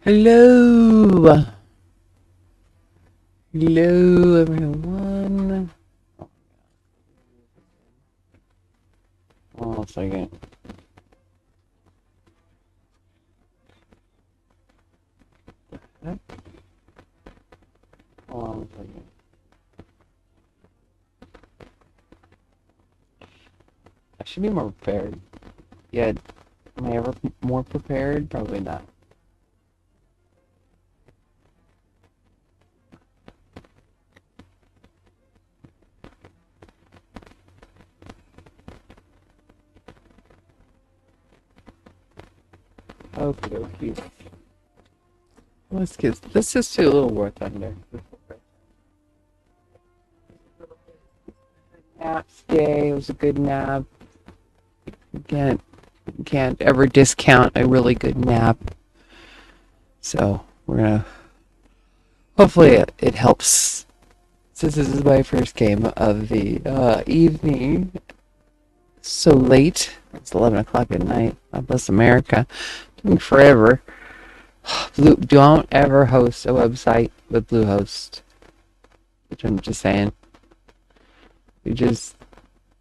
Hello, hello everyone. Hold on a second. Hold on a second. I should be more prepared. Yet, am I ever more prepared? Probably not. Okay, okay. Let's just do a little War Thunder. Nap day. It was a good nap. Can't can't ever discount a really good nap. So we're gonna. Hopefully it helps. Since this is my first game of the evening, so late. It's 11 o'clock at night. God bless America. Doing forever. Don't ever host a website with Bluehost. Which I'm just saying. It's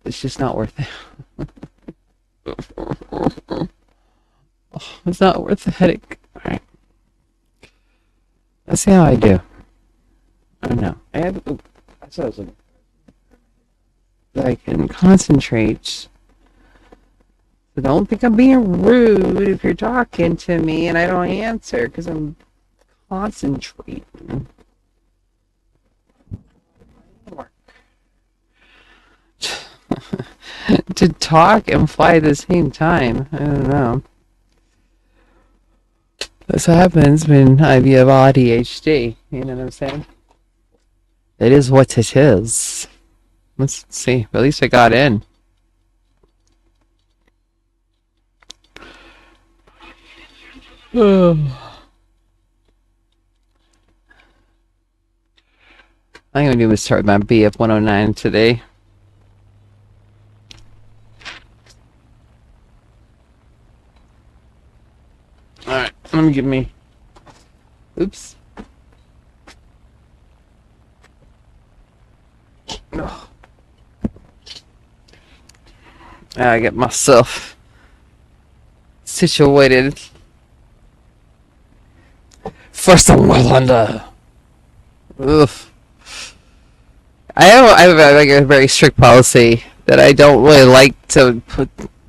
just not worth it. It's not worth the headache. Alright. Let's see how I do. I don't know. I saw something. I can concentrate. So don't think I'm being rude if you're talking to me and I don't answer because I'm concentrating. To talk and fly at the same time. I don't know. That's what happens when I have ADHD. You know what I'm saying? It is what it is. Let's see. At least I got in. I'm gonna do is start my BF 109 today. Alright, let me give me. Oops. Oh. I get myself situated for some Wallanda. Ugh. I have like a very strict policy that I don't really like to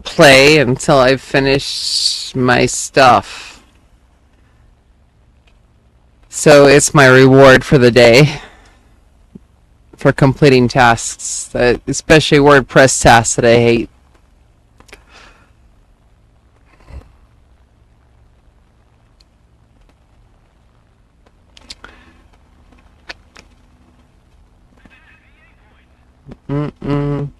play until I finish my stuff. So it's my reward for the day for completing tasks, especially WordPress tasks that I hate. Mm-mm.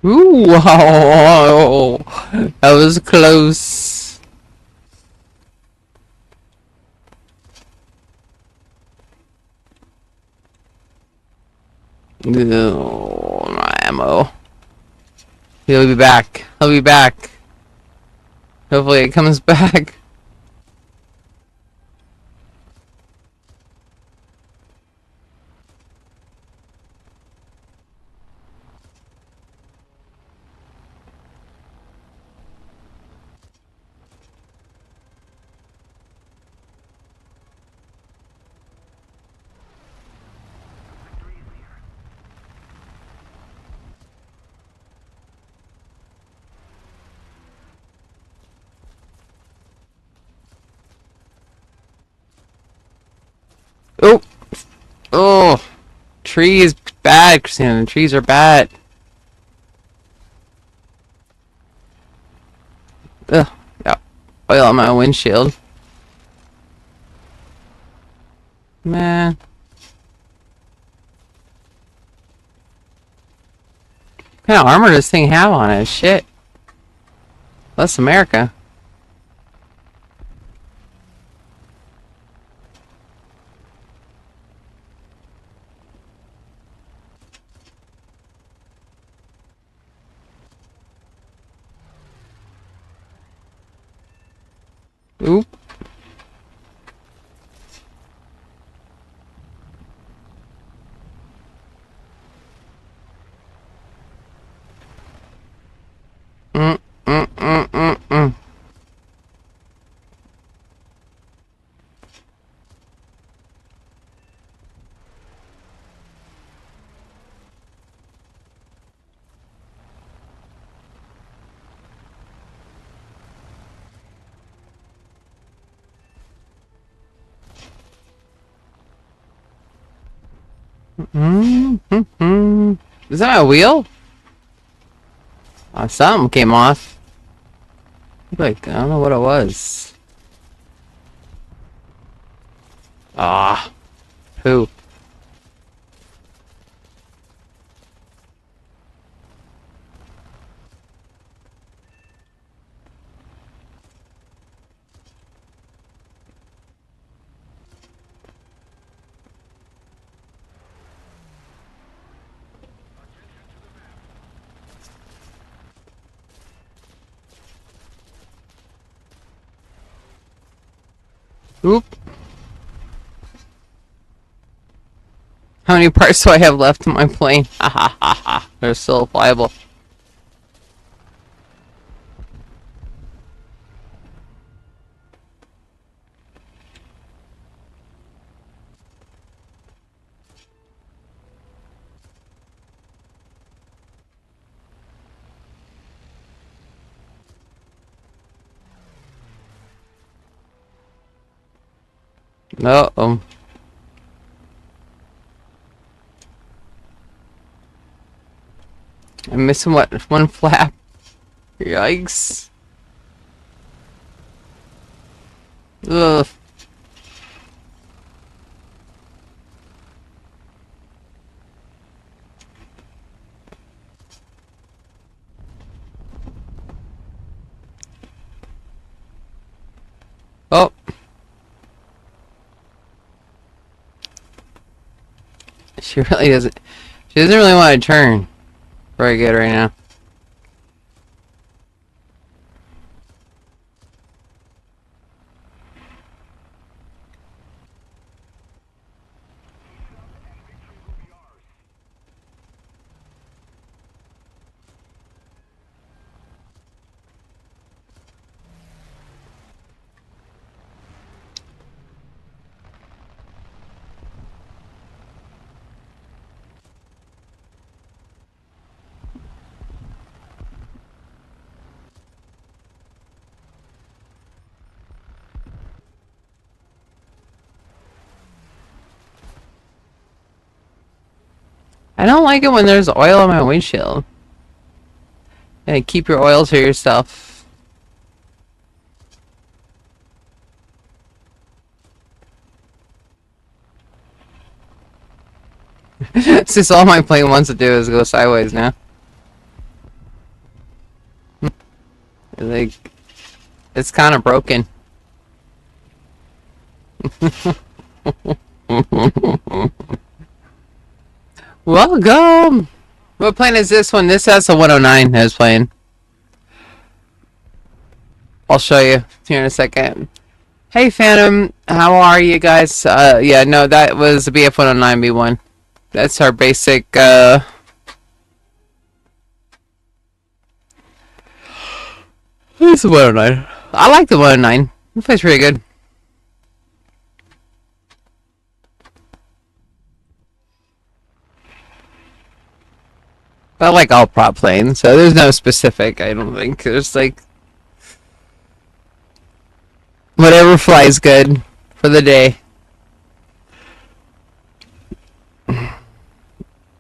Ooh, wow. That was close. No, my ammo. He'll be back. He'll be back. Hopefully it comes back. Oh, oh, trees bad, Christina. Trees are bad. Ugh, yeah, oil on my windshield. Man, what kind of armor does this thing have on it? Shit. That's America. Oop. Mm, mm, mm, mm, mm. Mm, mm, mm. Is that a wheel? Something came off. Like, I don't know what it was. Ah, who? Oop. How many parts do I have left in my plane? Ha ha ha ha. They're still pliable. No. I'm missing what? One flap. Yikes. Ugh. Oh. She really doesn't. She doesn't really want to turn very good right now. I don't like it when there's oil on my windshield. Yeah, keep your oil to yourself. It's just all my plane wants to do is go sideways now. Like, it's kind of broken. Welcome! What plane is this one? This has a 109 that is playing. I'll show you here in a second. Hey Phantom, how are you guys? Yeah, no, that was a BF-109B1. That's our basic, it's the 109. I like the 109. It plays pretty good. I like all prop planes, so there's no specific, I don't think. There's like, whatever flies good for the day.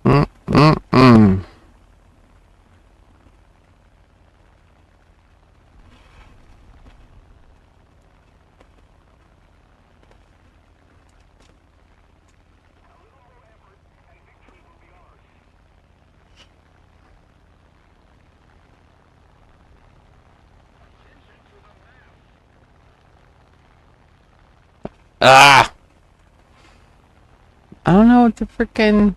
Mm-mm-mm. Ah! I don't know what the freaking.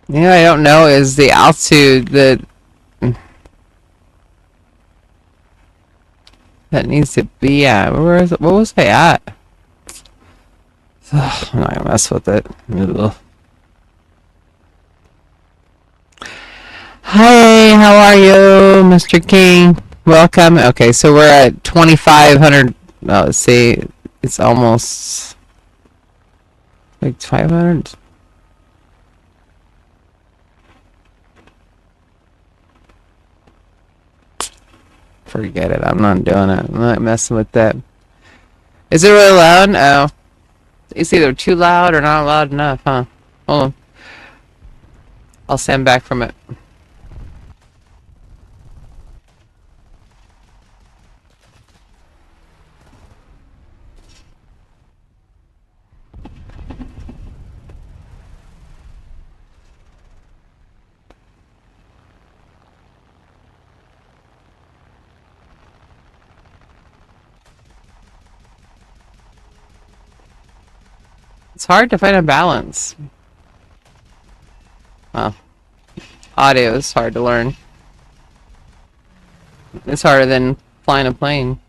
Yeah, I don't know is the altitude that needs to be at. Where is it? What was I at? Ugh, I'm not gonna mess with it. Ugh. Hi, how are you, Mr. King? Welcome. Okay, so we're at 2,500. Oh, let's see. It's almost like 500. Forget it. I'm not doing it. I'm not messing with that. Is it really loud? Oh. It's either too loud or not loud enough, huh? Hold on. I'll stand back from it. It's hard to find a balance. Well, audio is hard to learn. It's harder than flying a plane.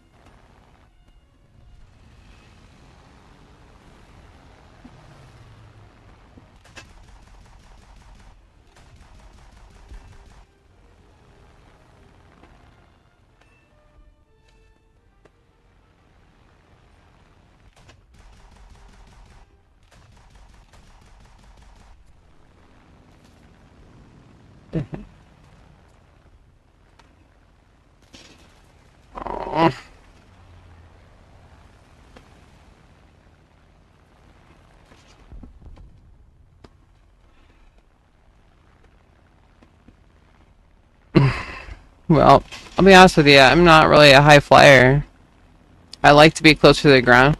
Well, I'll be honest with you, I'm not really a high flyer. I like to be closer to the ground.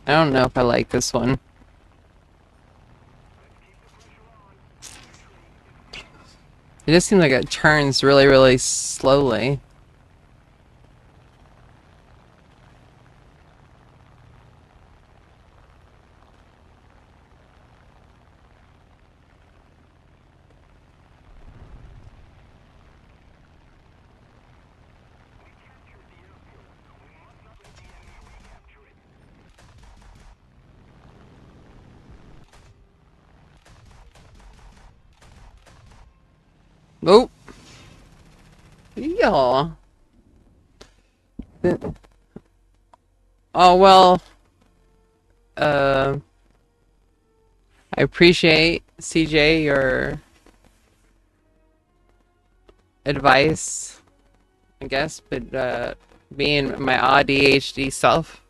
I don't know if I like this one. It just seems like it turns really, really slowly. Oh, yeah. Oh well. Uh, I appreciate CJ your advice, I guess, but being my ADHD self,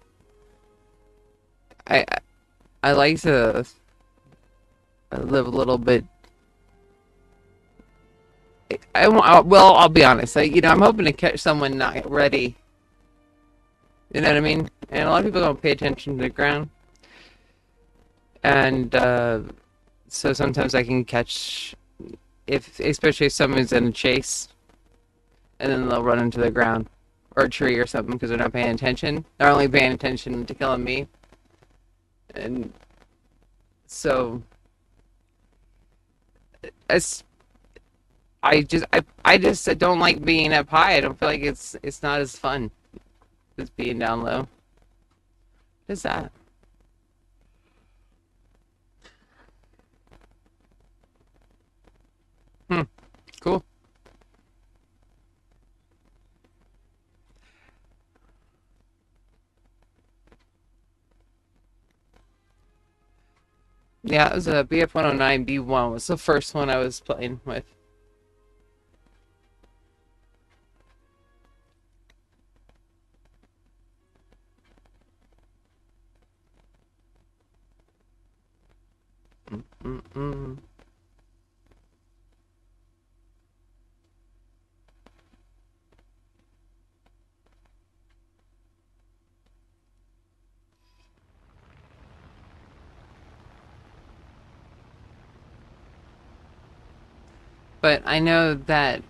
I I like to live a little bit. Well, I'll be honest. I'm hoping to catch someone not ready. You know what I mean? And a lot of people don't pay attention to the ground, and so sometimes I can catch if, especially if someone's in a chase, and then they'll run into the ground or a tree or something because they're not paying attention. They're only paying attention to killing me, and so it's I just don't like being up high. I don't feel like it's not as fun as being down low. What is that? Hmm. Cool. Yeah, it was a BF 109 B1 was the first one I was playing with. Mm-mm. But I know that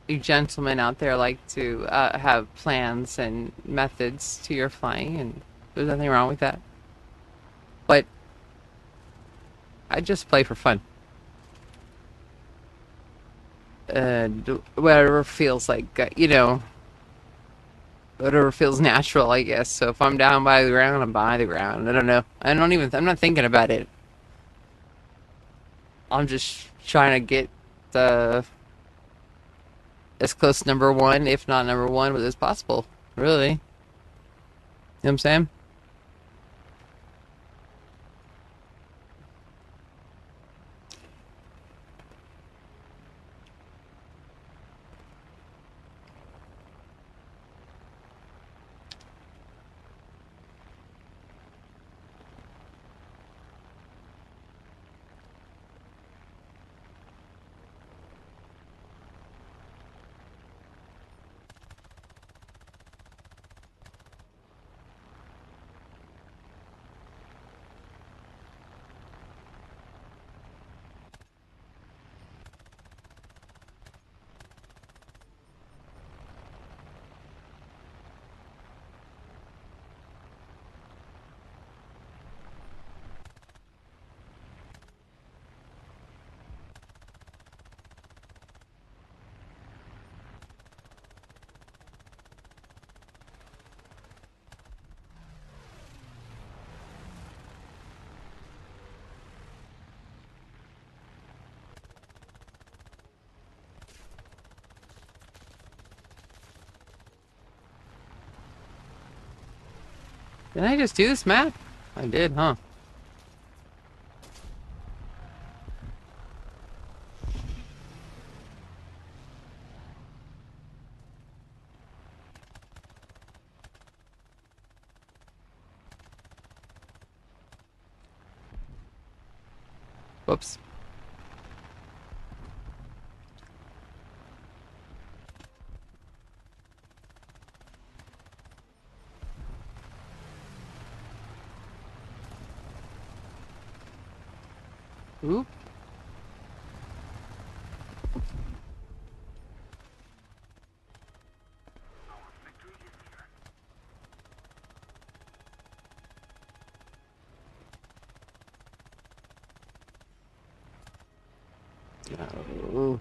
you gentlemen out there like to have plans and methods to your flying, and there's nothing wrong with that. But I just play for fun. Whatever feels like, whatever feels natural, I guess. So if I'm down by the ground, I'm by the ground. I don't know. I'm not thinking about it. I'm just trying to get the as close to number one, if not number one, as possible. Really. You know what I'm saying? Did I just do this map? I did, huh? Whoops. Oop. Oh.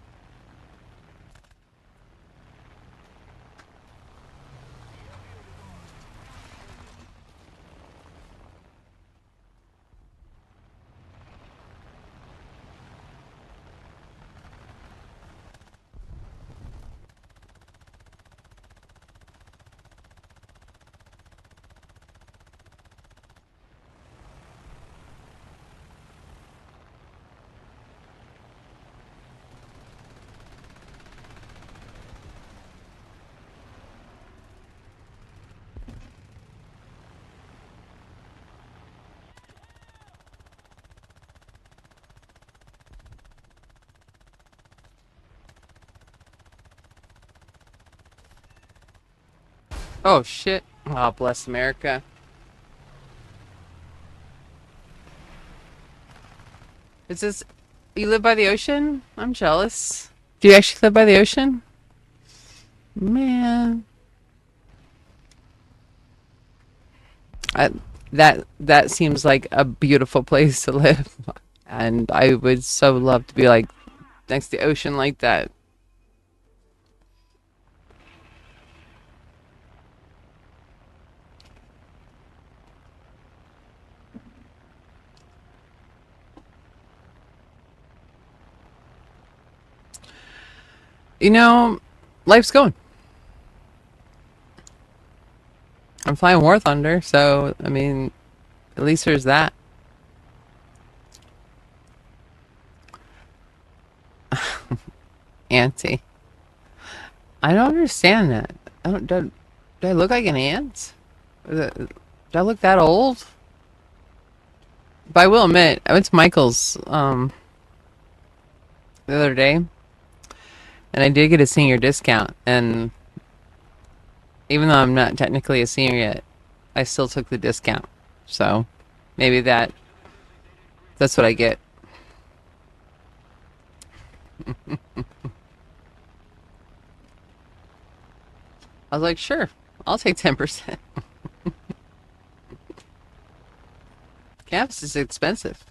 Oh shit. Oh, bless America. Is this you live by the ocean? I'm jealous. Do you actually live by the ocean? Man, I, that seems like a beautiful place to live, and I would so love to be like next to the ocean like that. You know, life's going. I'm flying War Thunder, so I mean, at least there's that. Auntie. I don't understand that. I don't, do I look like an ant? Do I look that old? But I will admit, I went to Michael's the other day, and I did get a senior discount. And even though I'm not technically a senior yet, I still took the discount. So maybe that's what I get. I was like, sure, I'll take 10%. Campus is expensive.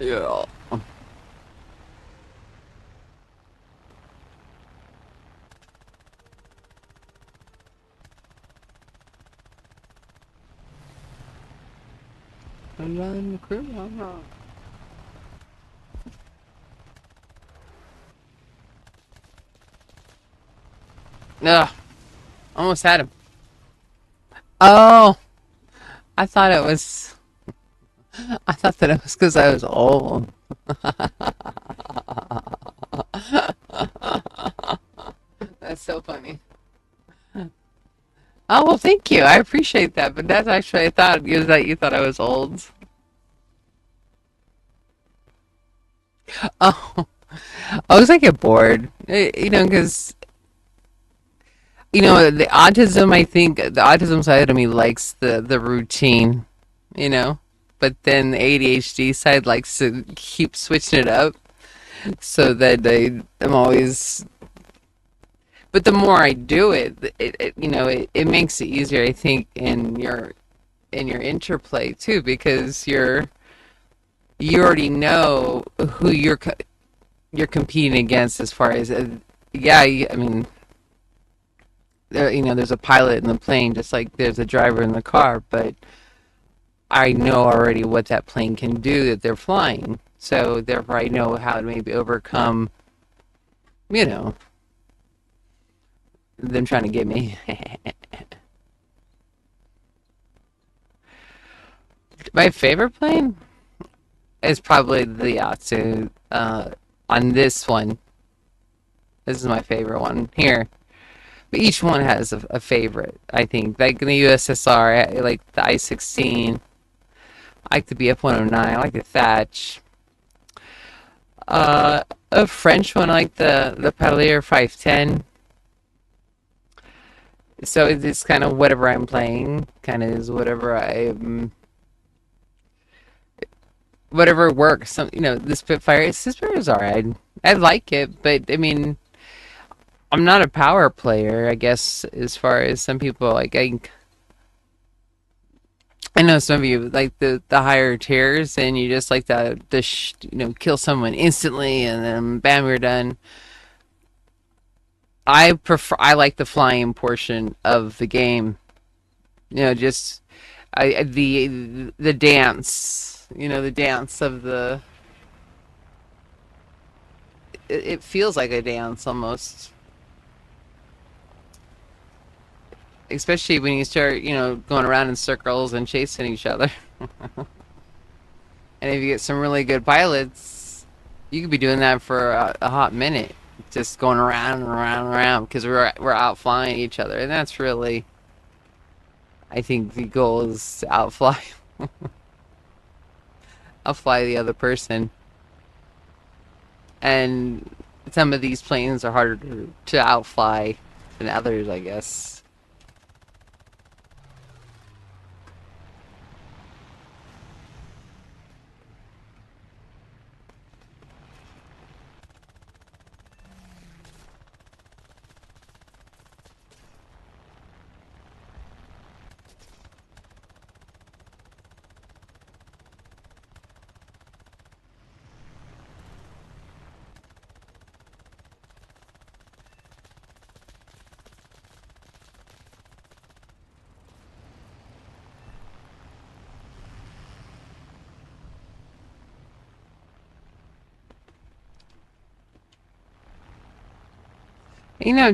Yeah. I'm running the crew. Ugh, almost had him. Oh, I thought it was. I thought that it was because I was old. That's so funny. Oh well, thank you. I appreciate that. But that's actually I thought is that you thought I was old. Oh, I was like get bored, because the autism. I think the autism side of me likes the routine, you know, but then the ADHD side likes to keep switching it up, so that I'm always. But the more I do it makes it easier. I think in your interplay too, because you already know who you're competing against as far as yeah. I mean, there's a pilot in the plane, just like there's a driver in the car, but I know already what that plane can do that they're flying. So therefore, I know how to maybe overcome, you know, them trying to get me. My favorite plane is probably the Yatsu. On this one, this is my favorite one here. But each one has a favorite, I think. Like in the USSR, I like the I-16. I like the BF-109. I like the Thatch. A French one, I like the Palier 510. So it's kind of whatever I'm playing, kind of is whatever works. The Spitfire is alright. I like it, but I mean, I'm not a power player, I guess, as far as some people like. I know some of you like the higher tiers, and you just like kill someone instantly, and then bam, you're done. I like the flying portion of the game. Just the dance. The dance of the. It feels like a dance almost. especially when you start, going around in circles and chasing each other. And if you get some really good pilots, you could be doing that for a hot minute, just going around and around and around because we're out flying each other, and that's really, I think, the goal is to outfly the other person. And some of these planes are harder to outfly than others, I guess.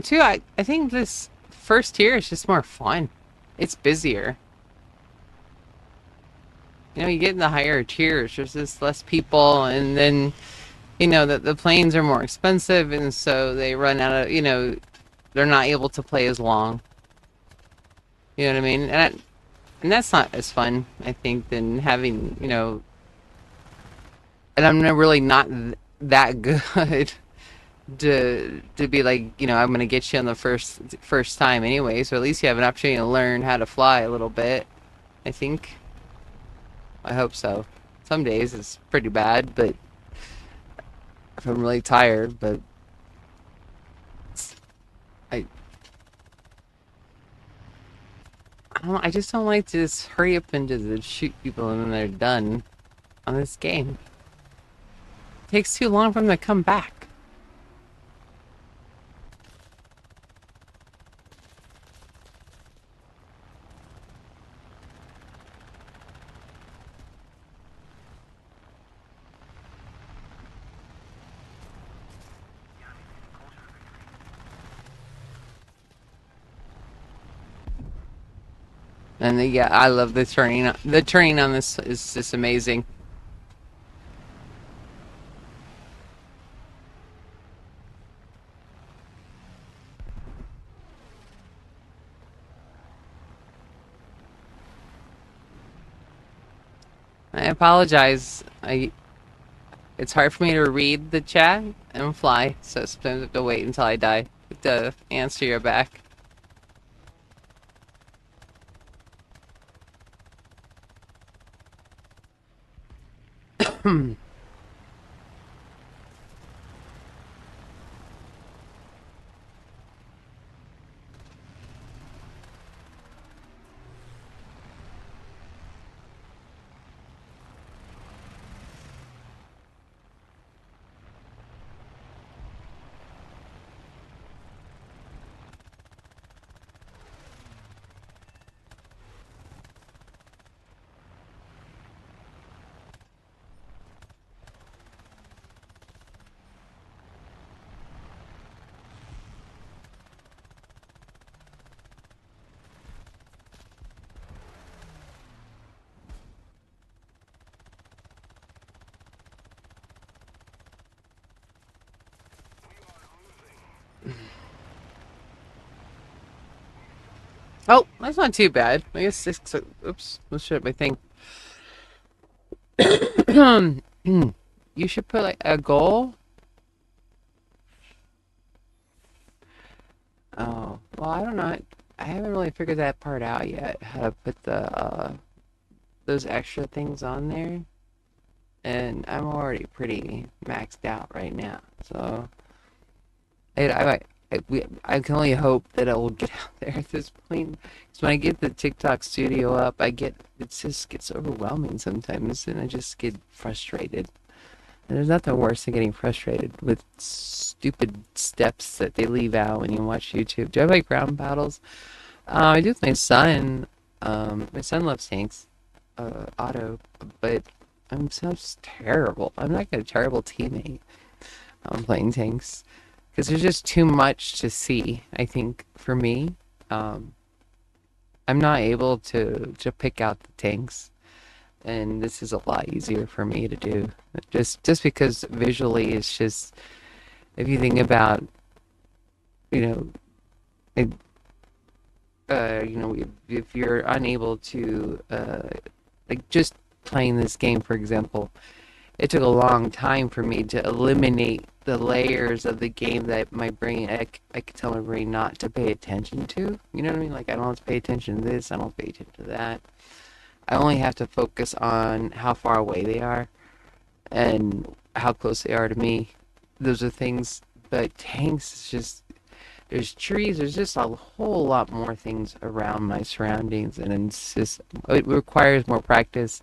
Too, I think this first tier is just more fun. It's busier. You get in the higher tiers, there's just less people, and then, the planes are more expensive, and so they run out of, they're not able to play as long. You know what I mean? And that's not as fun, I think, than having, and I'm really not that good to be like, I'm gonna get you on the first time anyway, so at least you have an opportunity to learn how to fly a little bit. I think. I hope so. Some days it's pretty bad, but if I'm really tired, but I I just don't like to just hurry up and just shoot people and then they're done on this game. It takes too long for them to come back. And yeah, I love the turning. The turning on this is just amazing. I apologize. It's hard for me to read the chat and fly, so sometimes I have to wait until I die to answer your back. Oh, that's not too bad. I guess six. Oops, let's shut my thing. You should put like a goal. Oh, well, I don't know. I haven't really figured that part out yet. How to put the those extra things on there, and I'm already pretty maxed out right now. So I can only hope that it will get out there at this point. Because when I get the TikTok studio up, it just gets overwhelming sometimes, and I just get frustrated. And there's nothing worse than getting frustrated with stupid steps that they leave out when you watch YouTube. Do I have like ground battles? I do with my son. My son loves tanks, auto, but I'm so terrible. I'm like a terrible teammate. Playing tanks because there's just too much to see. I think for me, um, I'm not able to pick out the tanks, and this is a lot easier for me to do. Just because visually, it's just if you think about, you know, it, if you're unable to, like just playing this game, for example, it took a long time for me to eliminate the layers of the game that my brain, I could tell my brain not to pay attention to. You know what I mean? Like, I don't have to pay attention to this, I don't pay attention to that. I only have to focus on how far away they are and how close they are to me. Those are things, but tanks is just, there's trees, there's just a whole lot more things around my surroundings, and it's just, it requires more practice.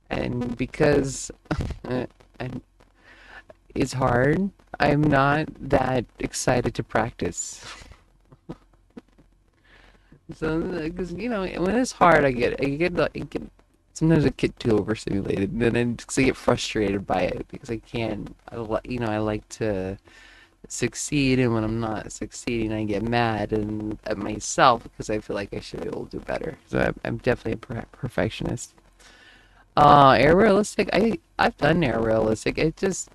And because and it's hard, I'm not that excited to practice. So, because when it's hard, sometimes I get too overstimulated, and then I get frustrated by it because I can't. I like to succeed, and when I'm not succeeding, I get mad and at myself because I feel like I should be able to do better. So I'm definitely a perfectionist. Air realistic. I've done air realistic. It's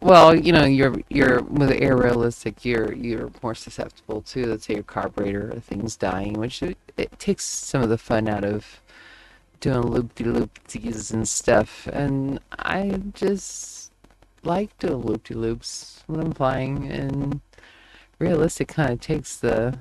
well, you're with air realistic, you're more susceptible to, let's say, your carburetor or things dying, which it takes some of the fun out of doing loop-de-loopsies and stuff. And I just like doing loop-de-loops when I'm flying, and realistic kind of takes the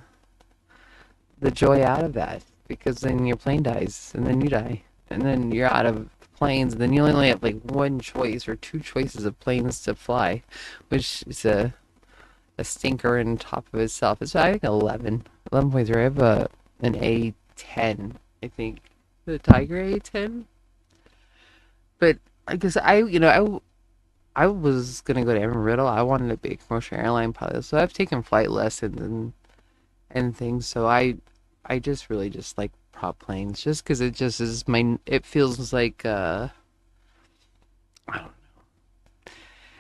joy out of that because then your plane dies and then you die and then you're out of planes and then you only have like one choice or two choices of planes to fly, which is a stinker in top of itself. It's I think 11.3. I have an A10, I think, the Tiger A10. But I guess I was gonna go to Embry-Riddle. I wanted to be a commercial airline pilot, so I've taken flight lessons and things. So I just really just like prop planes, just because it just is my. It feels like I don't.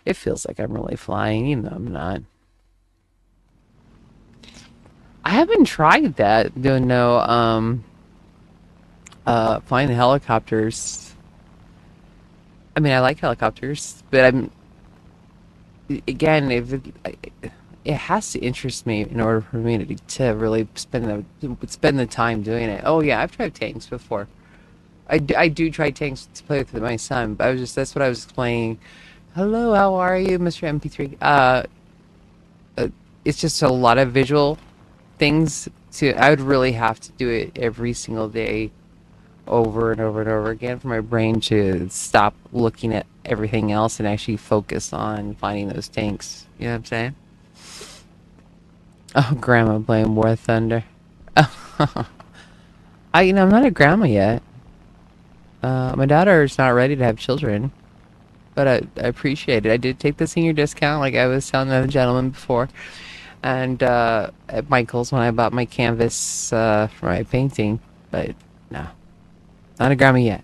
It feels like I'm really flying, even though I'm not. I haven't tried that. Doing no flying the helicopters. I mean, I like helicopters, but I'm again if it has to interest me in order for me to really spend the time doing it. Oh yeah, I've tried tanks before. I do try tanks to play with my son, but that's what I was explaining. Hello, how are you, Mr. MP3? Uh, it's just a lot of visual things to. I would really have to do it every single day, over and over and over again, for my brain to stop looking at everything else and actually focus on finding those tanks. You know what I'm saying? Oh, Grandma playing War Thunder. I'm not a grandma yet. My daughter's not ready to have children, but I appreciate it. I did take the senior discount, like I was telling the gentleman before, and at Michael's when I bought my canvas for my painting. But no, not a grandma yet.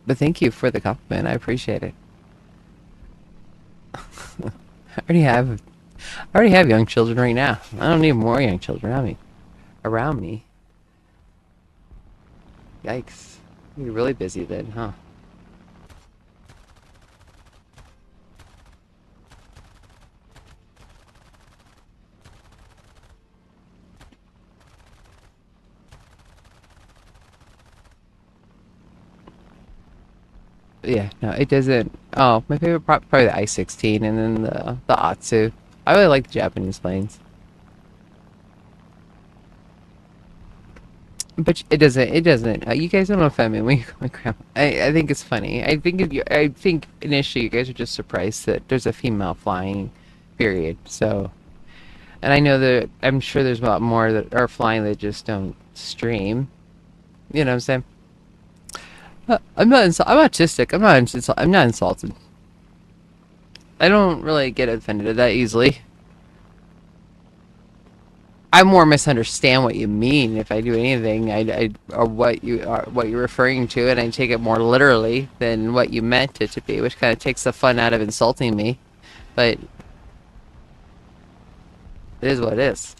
But thank you for the compliment. I appreciate it. I already have, I already have young children right now. I don't need more young children around me. Around me. Yikes. You're really busy then, huh? Yeah, no, it doesn't. Oh, my favorite probably the I-16 and then the Atsu. I really like the Japanese planes. But it doesn't. You guys don't offend me when you call me grandma. I think it's funny. I think initially you guys are just surprised that there's a female flying, period. So, and I know that I'm sure there's a lot more that are flying that just don't stream. You know what I'm saying? I'm autistic. I'm not insulted. I don't really get offended that easily. I more misunderstand what you mean if I do anything. Or what you're referring to, and I take it more literally than what you meant it to be, which kind of takes the fun out of insulting me. But it is what it is.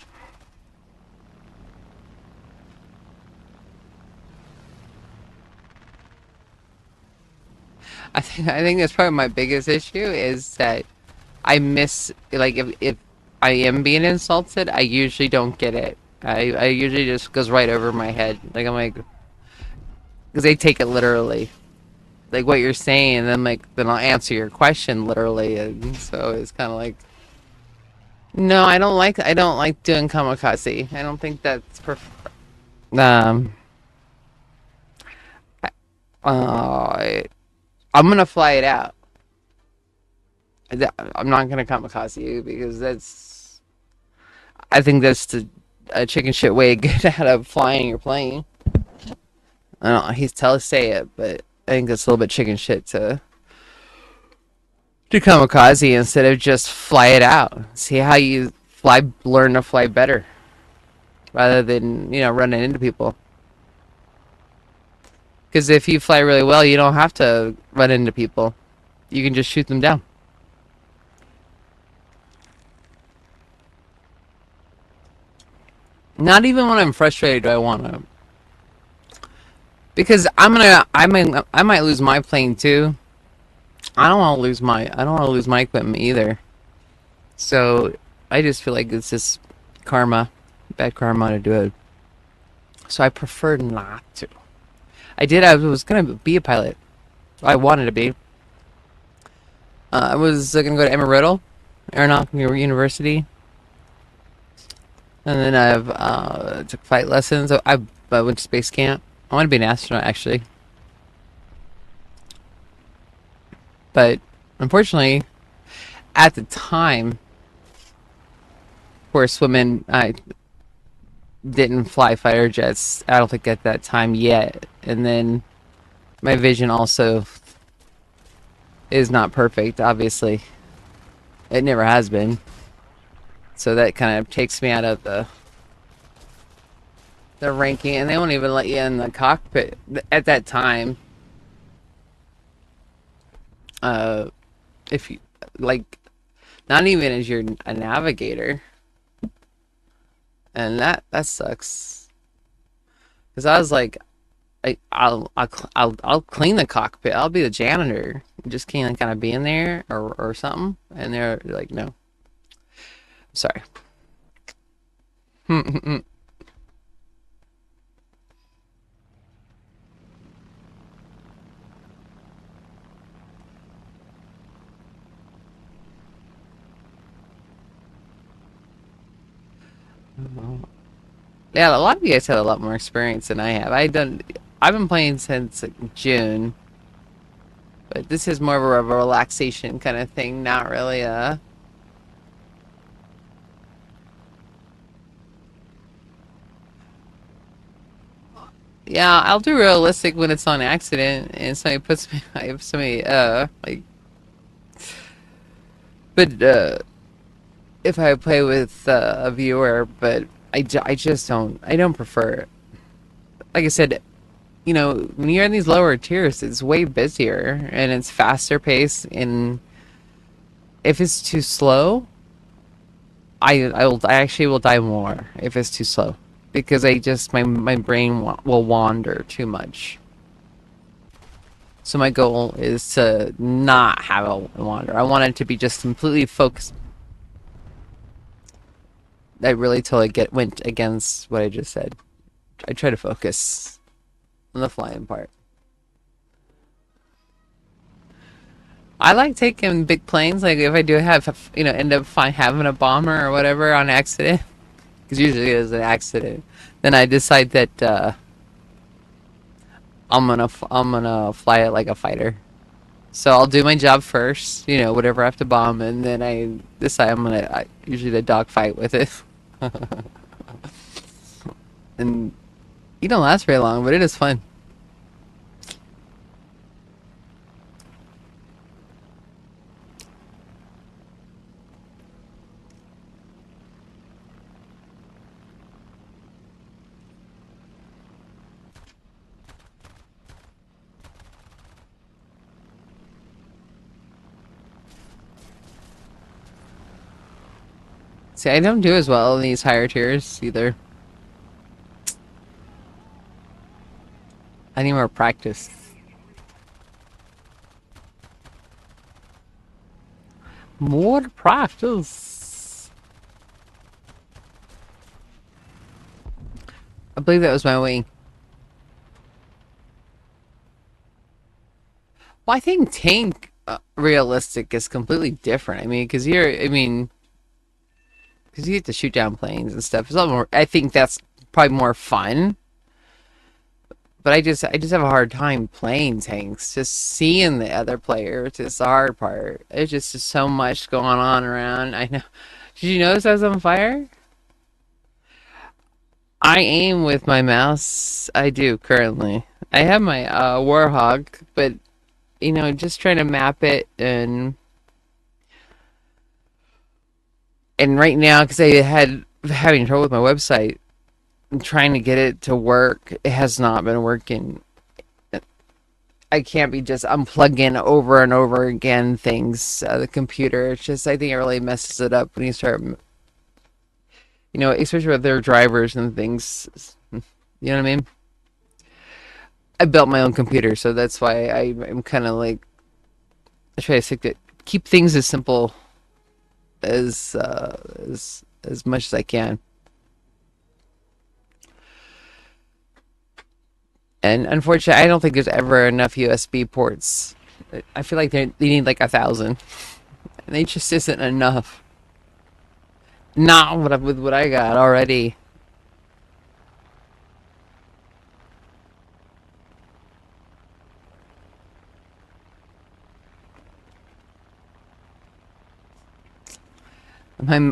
I think that's probably my biggest issue is that I miss like if I am being insulted, I usually don't get it. I usually just goes right over my head. Like I'm like because they take it literally. Like what you're saying, and then then I'll answer your question literally, and so it's kind of like no, I don't like doing kamikaze. I don't think that's um uh I'm gonna fly it out. I'm not gonna kamikaze you because I think that's a chicken shit way to get out of flying your plane. I don't know, he's tell us say it, but I think that's a little bit chicken shit to do kamikaze instead of just fly it out. See how you learn to fly better rather than running into people. Because if you fly really well, you don't have to run into people. You can just shoot them down. Not even when I'm frustrated do I want to. Because I might lose my plane too. I don't want to lose my equipment either. So I just feel like it's just karma, bad karma to do it. So I prefer not to. I was gonna be a pilot. I wanted to be. I was gonna go to Embry-Riddle Aeronautical University, and then I've took flight lessons. I went to space camp. I want to be an astronaut actually, but unfortunately, at the time, of course, women I didn't fly fighter jets. I don't think at that time yet, and then my vision also is not perfect. Obviously, it never has been. So that kind of takes me out of the ranking, and they won't even let you in the cockpit at that time. Uh, if you like, not even as you're a navigator, and that sucks. Because I was like, I'll clean the cockpit. I'll be the janitor. Just can't kind of be in there or something. And they're like, no, sorry. Yeah, a lot of you guys have a lot more experience than I have. I've been playing since like, June, but this is more of a relaxation kind of thing, not really a. Yeah, I'll do realistic when it's on accident and somebody puts me, if somebody, like, but, if I play with a viewer, but I just I don't prefer it. Like I said, when you're in these lower tiers, it's way busier and it's faster paced. And if it's too slow, I actually will die more if it's too slow because my brain will wander too much. So my goal is to not have a wander. I want it to be just completely focused. I really totally went against what I just said. I try to focus on the flying part. I like taking big planes. Like if I do have, end up having a bomber or whatever on accident, because usually it is an accident. Then I decide that I'm gonna fly it like a fighter. So I'll do my job first, whatever I have to bomb, and then I decide usually the dogfight with it, and you don't last very long, but it is fun. See, I don't do as well in these higher tiers either. I need more practice. More practice. I believe that was my wing. Well, I think tank realistic is completely different. I mean, because you get to shoot down planes and stuff. It's a lot more. I think that's probably more fun. But I just have a hard time playing tanks. Just seeing the other players is the hard part. There's just so much going on around. I know. Did you notice I was on fire? I aim with my mouse. I do currently. I have my Warhawk, but just trying to map it and right now because I had having trouble with my website, I'm trying to get it to work. It has not been working. I can't be just unplugging over and over again things. The computer. It's just I think it really messes it up when you start. Especially with their drivers and things. You know what I mean? I built my own computer, so that's why I'm kind of like I try to stick to keep things as simple as much as I can. And unfortunately, I don't think there's ever enough USB ports. I feel like they need like 1,000, and they just isn't enough. Not with what I got already.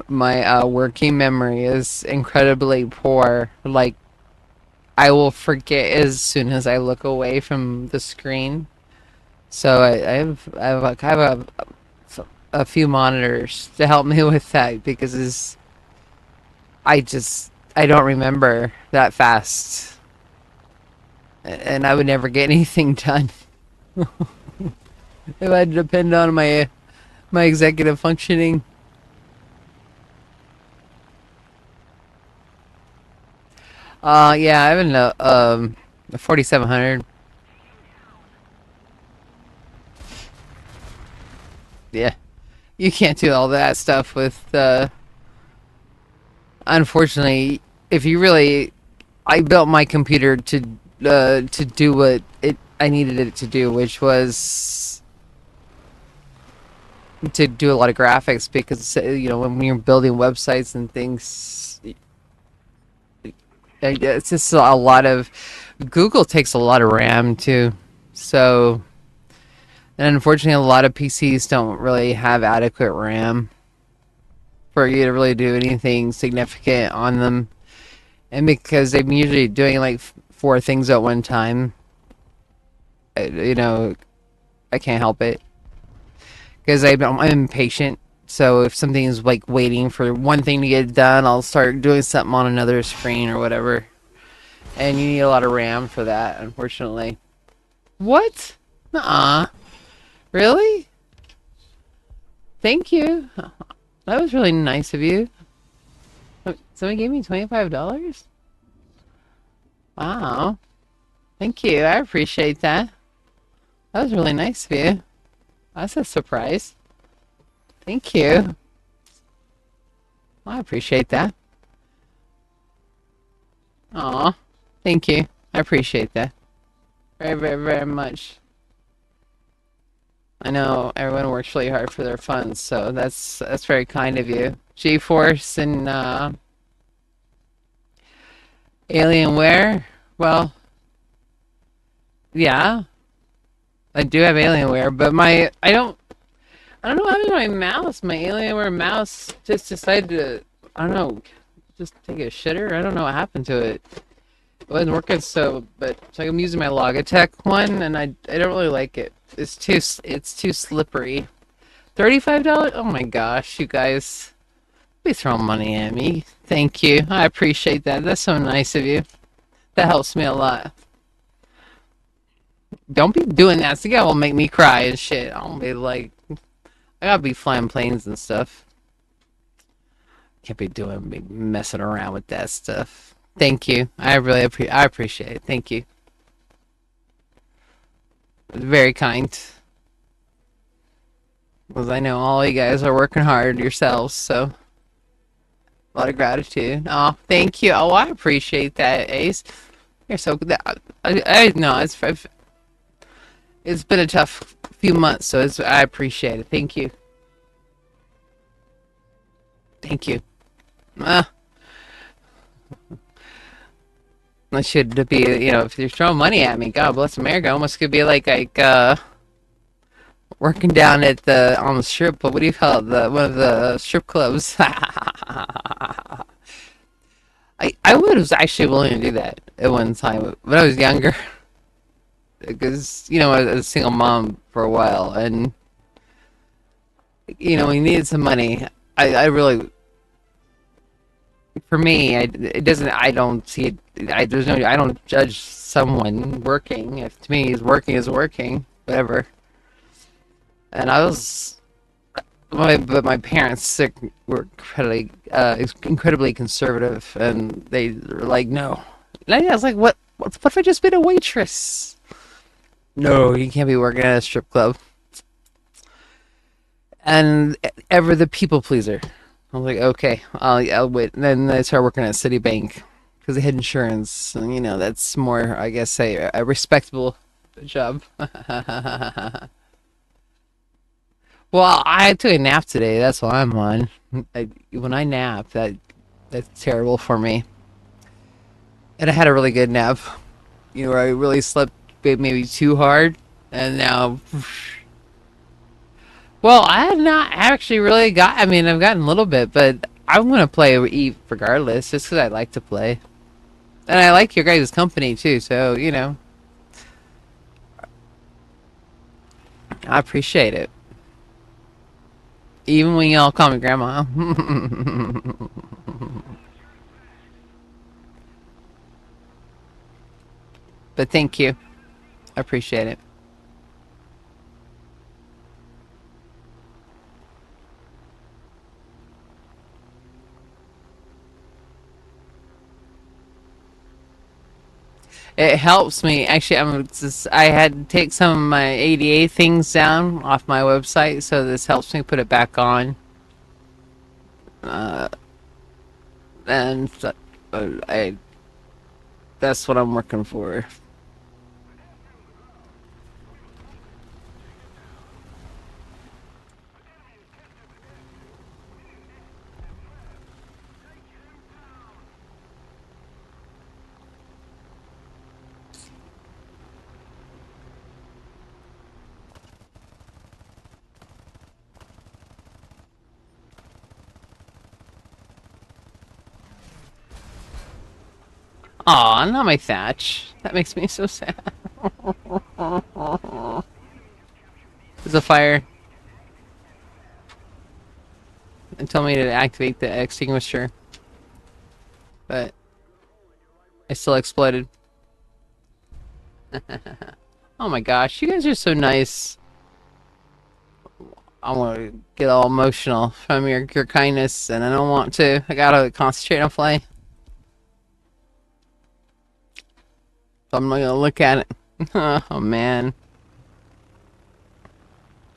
My working memory is incredibly poor. Like I will forget as soon as I look away from the screen. So I have a few monitors to help me with that because I don't remember that fast, and I would never get anything done if I depend on my executive functioning. Yeah, I have a 4700. Yeah, you can't do all that stuff with. Unfortunately, if you really, I built my computer to do what it I needed it to do, which was to do a lot of graphics because when you're building websites and things, it's just a lot of Google takes a lot of RAM too. So, and unfortunately, a lot of PCs don't really have adequate RAM for you to really do anything significant on them. And because I'm usually doing like four things at one time, I- you know, I can't help it because I'm impatient. So if something's like waiting for one thing to get done, I'll start doing something on another screen or whatever. And you need a lot of RAM for that, unfortunately. What? Nuh-uh. Really? Thank you. That was really nice of you. Someone gave me $25? Wow. Thank you. I appreciate that. That was really nice of you. That's a surprise. Thank you. I appreciate that. Aw. Thank you. I appreciate that. Very, very, very much. I know everyone works really hard for their funds, so that's very kind of you. GeForce and Alienware. Well, yeah, I do have Alienware, but I don't know what happened to my mouse. My Alienware mouse just decided to I don't know, just take a shitter. I don't know what happened to it. It wasn't working so I'm using my Logitech one, and I don't really like it. It's too slippery. $35? Oh my gosh, you guys. Be throwing money at me. Thank you. I appreciate that. That's so nice of you. That helps me a lot. Don't be doing that. So you will make me cry and shit. I'll be like, I gotta be flying planes and stuff. Can't be messing around with that stuff. Thank you. I appreciate it. Thank you. Very kind. because I know all you guys are working hard yourselves, so a lot of gratitude. Oh, thank you. Oh, I appreciate that, Ace. You're so good. I know it's been a tough few months, so I appreciate it. Thank you. Thank you. Uh, I should be, if you're throwing money at me, God bless America. Almost could be like working down at the on the strip. But what do you call it? The one of the strip clubs. I was actually willing to do that at one time when I was younger, because I was a single mom for a while, and we needed some money. I really, for me, it doesn't. I don't see it. There's no. I don't judge someone working. If to me, is working, whatever. And I was, but my parents were incredibly conservative, and they were like, no. And I was like, what if I just been a waitress? No, you can't be working at a strip club. And ever the people pleaser. I was like, okay, I'll wait. And then I started working at Citibank because they had insurance. And, that's more, I guess, a respectable job. Well, I took a nap today. That's why I'm on. When I nap, that's terrible for me. And I had a really good nap. Where I really slept maybe too hard, and now, well, I have not actually really got. I mean, I've gotten a little bit, but I'm gonna play Eve regardless, just because I like to play, and I like your guys' company too. So I appreciate it, even when y'all call me grandma. But thank you, I appreciate it. It helps me. Actually, I had to take some of my ADA things down off my website, so this helps me put it back on. Uh, and I that's what I'm working for. Aw, not my thatch. That makes me so sad. There's a fire. And tell me to activate the extinguisher, but I still exploded. Oh my gosh, you guys are so nice. I want to get all emotional from your kindness, and I don't want to. I gotta concentrate on play. So I'm not gonna look at it. Oh man,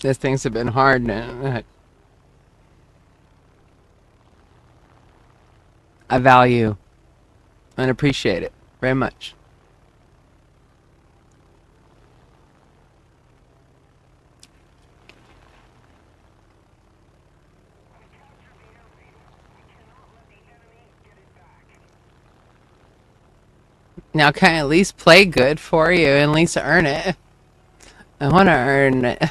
these things have been hard. I value and appreciate it very much. Now, can I at least play good for you and at least earn it? I want to earn it.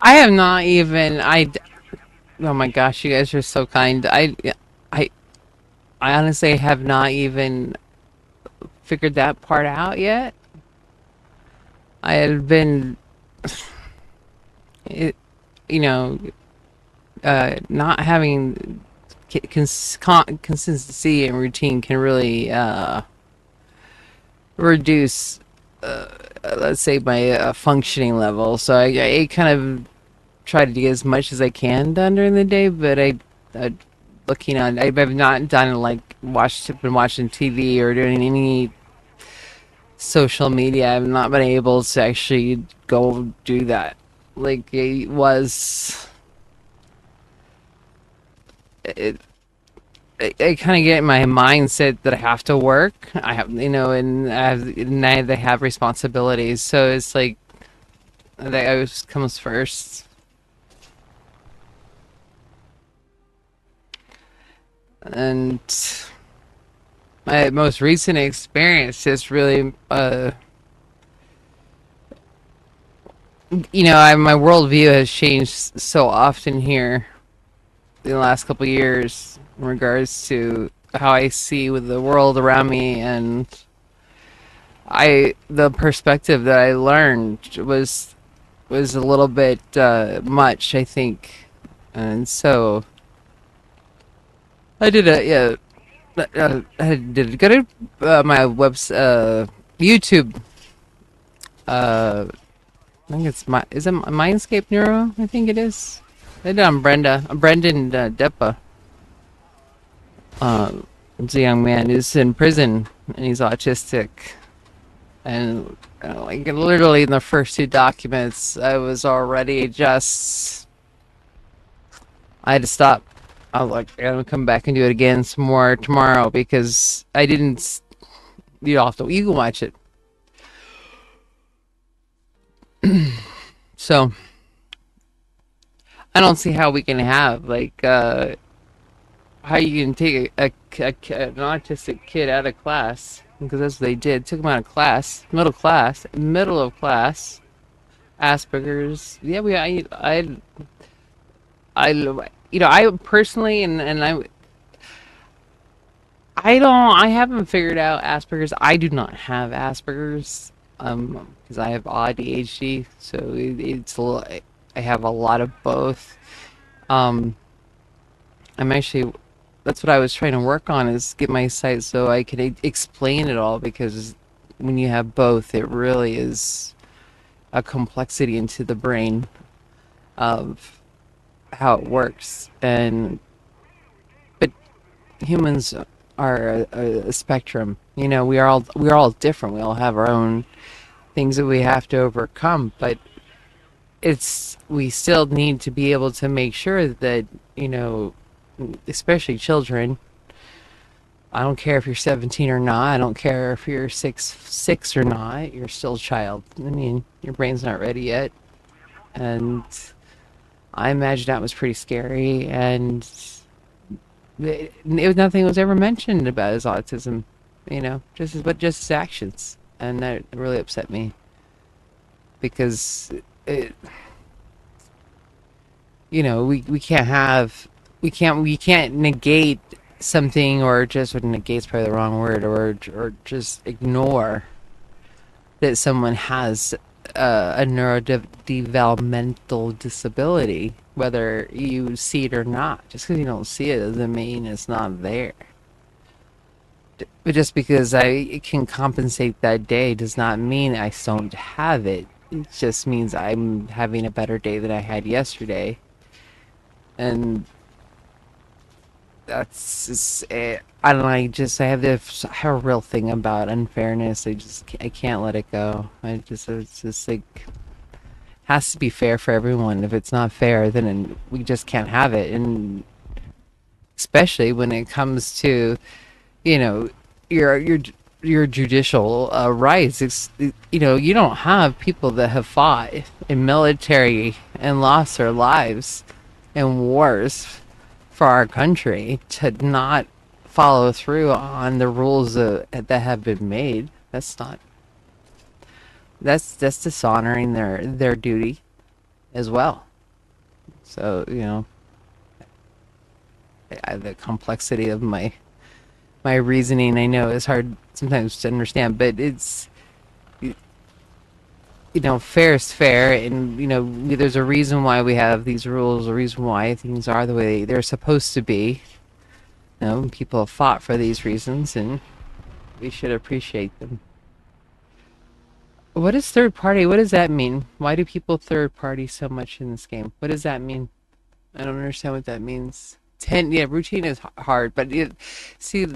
I have not even. Oh my gosh, you guys are so kind. I I honestly have not even figured that part out yet. I had been, it, you know, not having consistency and routine can really reduce, let's say, my functioning level. So I kind of try to get as much as I can done during the day, but I looking on, I've not done like been watching TV or doing any social media. I've not been able to actually go do that. Like it was, it, I kind of get in my mindset that I have to work. I have, and I have responsibilities. So it's like that always comes first. And my most recent experience is really, my worldview has changed so often here in the last couple of years in regards to how I see with the world around me, and the perspective that I learned was a little bit much, I think, and so I did a yeah. I did go to my YouTube. I think it's my is it Mindscape Neuro? I think it is. I did on Brendan Deppa. It's a young man who's in prison and he's autistic. And like literally in the first two documents, I was already just. I had to stop. I was like, I'm gonna come back and do it again some more tomorrow because I didn't. You can watch it. So I don't see how we can have like how you can take an autistic kid out of class because that's what they did. Took him out of class, middle of class. Asperger's. Yeah, I, I personally, and I haven't figured out Asperger's. I do not have Asperger's, because I have ADHD, so I have a lot of both. Um, I'm actually, that's what I was trying to work on is get my site so I could explain it all because when you have both, it really is a complexity into the brain of how it works. And but humans are a spectrum. We are all different. We all have our own things that we have to overcome, but we still need to be able to make sure that, especially children. I don't care if you're 17 or not. I don't care if you're six or not. You're still a child. I mean, your brain's not ready yet, and I imagine that was pretty scary. And nothing was ever mentioned about his autism. Just his actions, and that really upset me because it, we can't negate something, or just would negate's probably the wrong word, or just ignore that someone has a neurodevelopmental disability, whether you see it or not. Just because you don't see it doesn't mean it's not there. But just because I can compensate that day does not mean I don't have it. It just means I'm having a better day than I had yesterday. And that's just, I don't know. I have a real thing about unfairness. I can't let it go. It's just like has to be fair for everyone. If it's not fair, then we just can't have it. And especially when it comes to, you know, your your judicial rights. You don't have people that have fought in military and lost their lives in wars for our country to not follow through on the rules that have been made. That's dishonoring their duty as well. So the complexity of my My reasoning, I know, is hard sometimes to understand, but it's, fair is fair, and there's a reason why we have these rules, a reason why things are the way they're supposed to be. People have fought for these reasons, and we should appreciate them. What is third party? What does that mean? Why do people third party so much in this game? What does that mean? I don't understand what that means. Yeah, routine is hard, but see,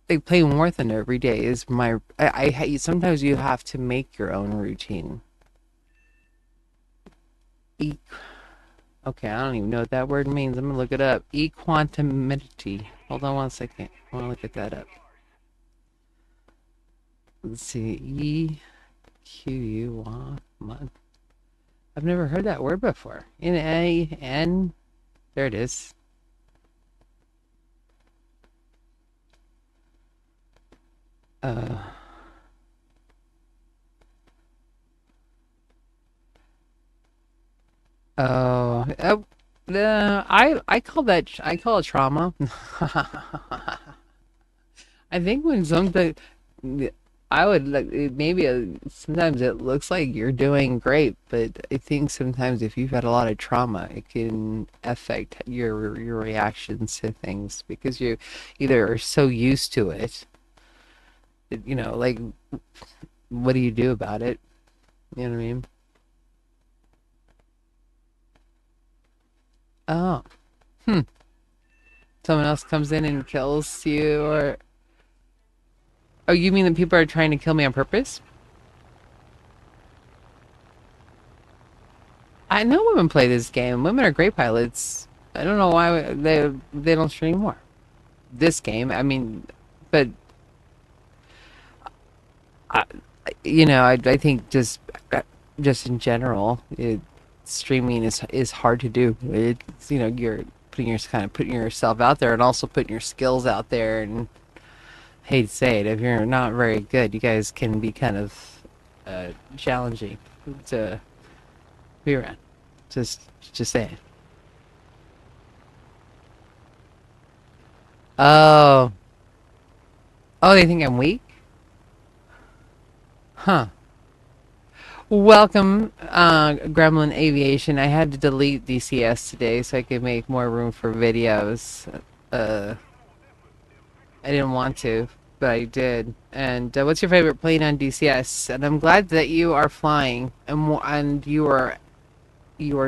like playing War Thunder every day is sometimes you have to make your own routine. E Okay, I don't even know what that word means. I'm gonna look it up. Equanimity. Hold on one second. I want to look at that up. Let's see. EQU. I've never heard that word before. N-A-N. There it is. Uh. Oh. I call it trauma. I think when something, I would like maybe sometimes it looks like you're doing great, but I think sometimes if you've had a lot of trauma, it can affect your reactions to things because you either are so used to it, like what do you do about it? You know what I mean? Oh, hmm. Someone else comes in and kills you, or oh, you mean that people are trying to kill me on purpose? I know women play this game. Women are great pilots. I don't know why they don't stream more. This game, I mean, but I, I think just in general, streaming is hard to do. It's you're putting yourself out there and also putting your skills out there. And I hate to say it, if you're not very good, you guys can be kind of challenging to be around. Just just saying. Oh, oh, they think I'm weak? Huh. Welcome, Gremlin Aviation. I had to delete DCS today so I could make more room for videos. Uh, I didn't want to, but I did. And what's your favorite plane on DCS? And I'm glad that you are flying and you are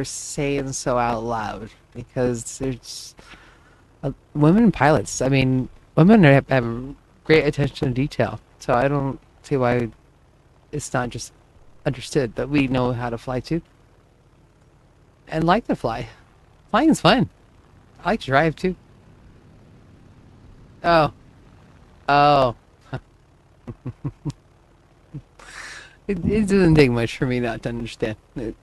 saying so out loud because there's women pilots. I mean, women have great attention to detail, so I don't see why it's not just understood that we know how to fly too and like to fly. Flying's fun. I like to drive too. Oh, oh, it doesn't take much for me not to understand. The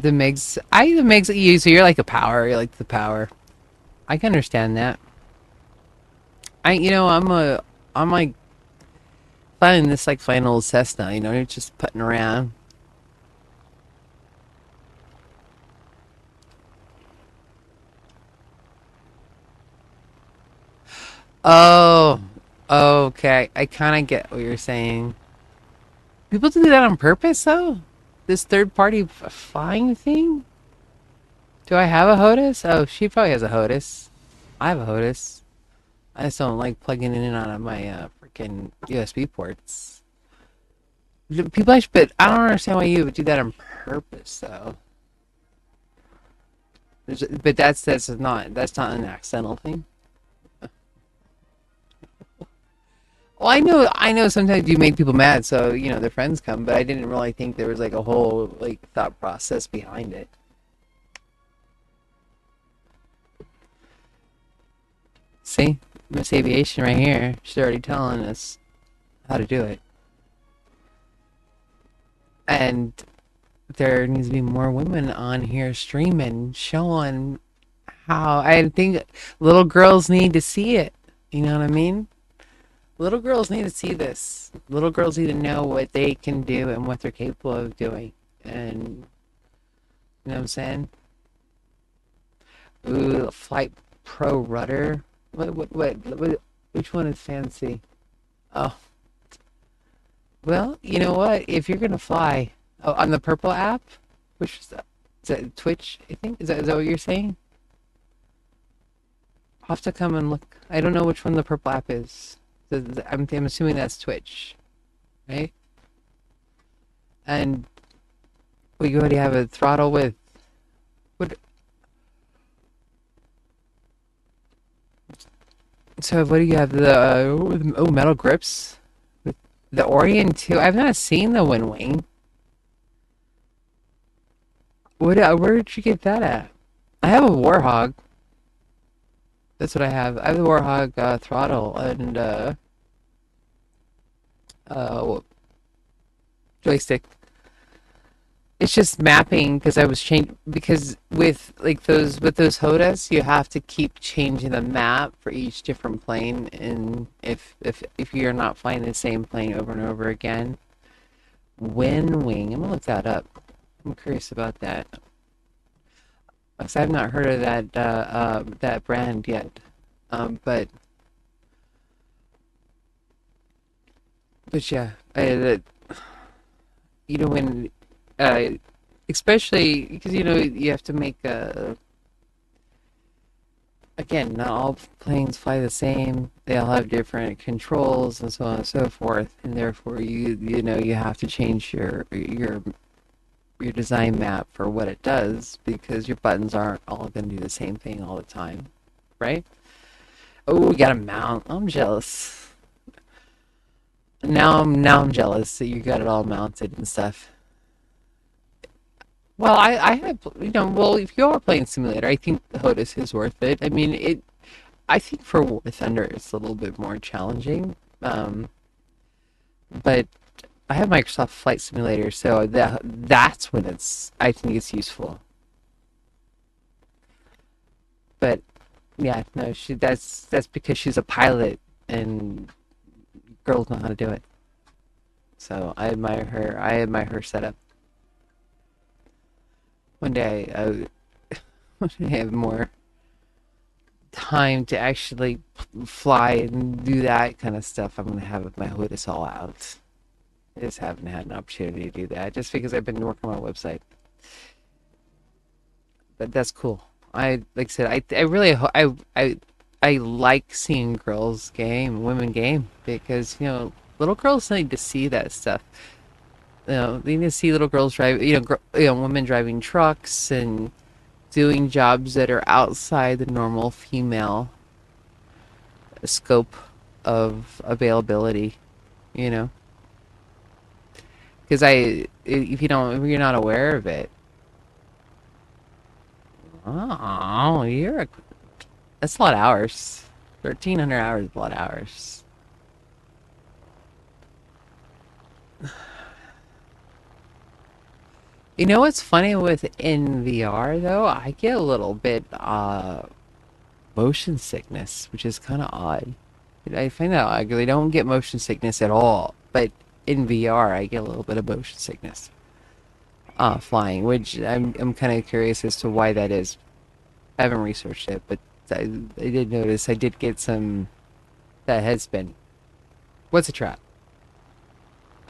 MiGs you, so you're like a power. You're like the power. I can understand that. I'm like flying this like flying old Cessna. You're just putting around. Oh, okay. I kind of get what you're saying. People do that on purpose, though. This third party flying thing. Do I have a HOTAS? Oh, she probably has a HOTAS. I have a HOTAS. I just don't like plugging in and out of my freaking USB ports. People, but I don't understand why you would do that on purpose, though. But that's not an accidental thing. Well, I know. Sometimes you make people mad, so their friends come. But I didn't really think there was like a whole like thought process behind it. See, Miss Aviation right here. She's already telling us how to do it, and there needs to be more women on here streaming, showing how. I think little girls need to see it. You know what I mean? Little girls need to see this. Little girls need to know what they can do and what they're capable of doing. And You know what I'm saying? Ooh, Flight Pro rudder. Which one is fancy? Oh, well, you know what? If you're gonna fly, oh, on the Purple app, which is that Twitch? I think is that what you're saying? I'll have to come and look. I don't know which one the Purple app is. I'm assuming that's Twitch, right? And we already have a throttle with what? So what do you have? The metal grips with the Orient 2. I've not seen the Wind Wing. What? Where did you get that at? I have a Warhog. That's what I have. I have the Warhog throttle and uh, joystick. It's just mapping because I was changing because with those Hodas you have to keep changing the map for each different plane, and if you're not flying the same plane over and over again. Wind Wing. I'm gonna look that up. I'm curious about that because I've not heard of that brand yet. But yeah, when uh, especially because you have to make again, not all planes fly the same. They all have different controls and so on and so forth, and therefore you have to change your design map for what it does because your buttons aren't all going to do the same thing all the time, right? Oh, we got a mount. I'm jealous. Now I'm jealous that you got it all mounted and stuff. Well, I have, well, if you are playing simulator, I think the HOTAS is worth it. I mean, I think for War Thunder, it's a little bit more challenging. But I have Microsoft Flight Simulator, so that's when I think it's useful. But yeah, no, that's because she's a pilot and girls know how to do it. So I admire her. I admire her setup. One day when I have more time to actually fly and do that kind of stuff, I'm gonna have my HOTAS all out. I just haven't had an opportunity to do that just because I've been working on my website. But that's cool. Like I said, I really I like seeing girls game, women game because little girls need to see that stuff. They need to see little girls drive, women driving trucks and doing jobs that are outside the normal female scope of availability, you know. Because if you're not aware of it, oh, that's a lot of hours. 1,300 hours is a lot of hours. You know what's funny with in VR though? I get a little bit motion sickness, which is kind of odd. I find that odd 'cause I don't get motion sickness at all, but in VR I get a little bit of motion sickness flying, which I'm kind of curious as to why that is. I haven't researched it, but I did notice I did get some that head spin. What's a trap?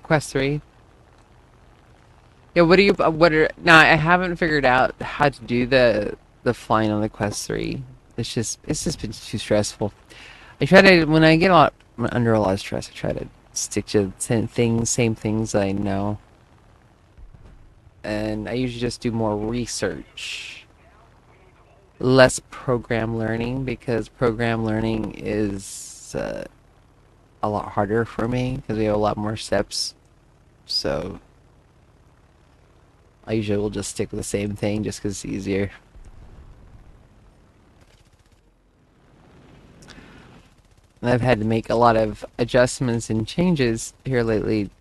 Quest 3? Yeah, what are now I haven't figured out how to do the flying on the Quest 3. It's just been too stressful. I try to when I get under a lot of stress, I try to stick to same things that I know. And I usually just do more research, less program learning because program learning is a lot harder for me because we have a lot more steps. So I usually will just stick with the same thing just because it's easier. And I've had to make a lot of adjustments and changes here lately,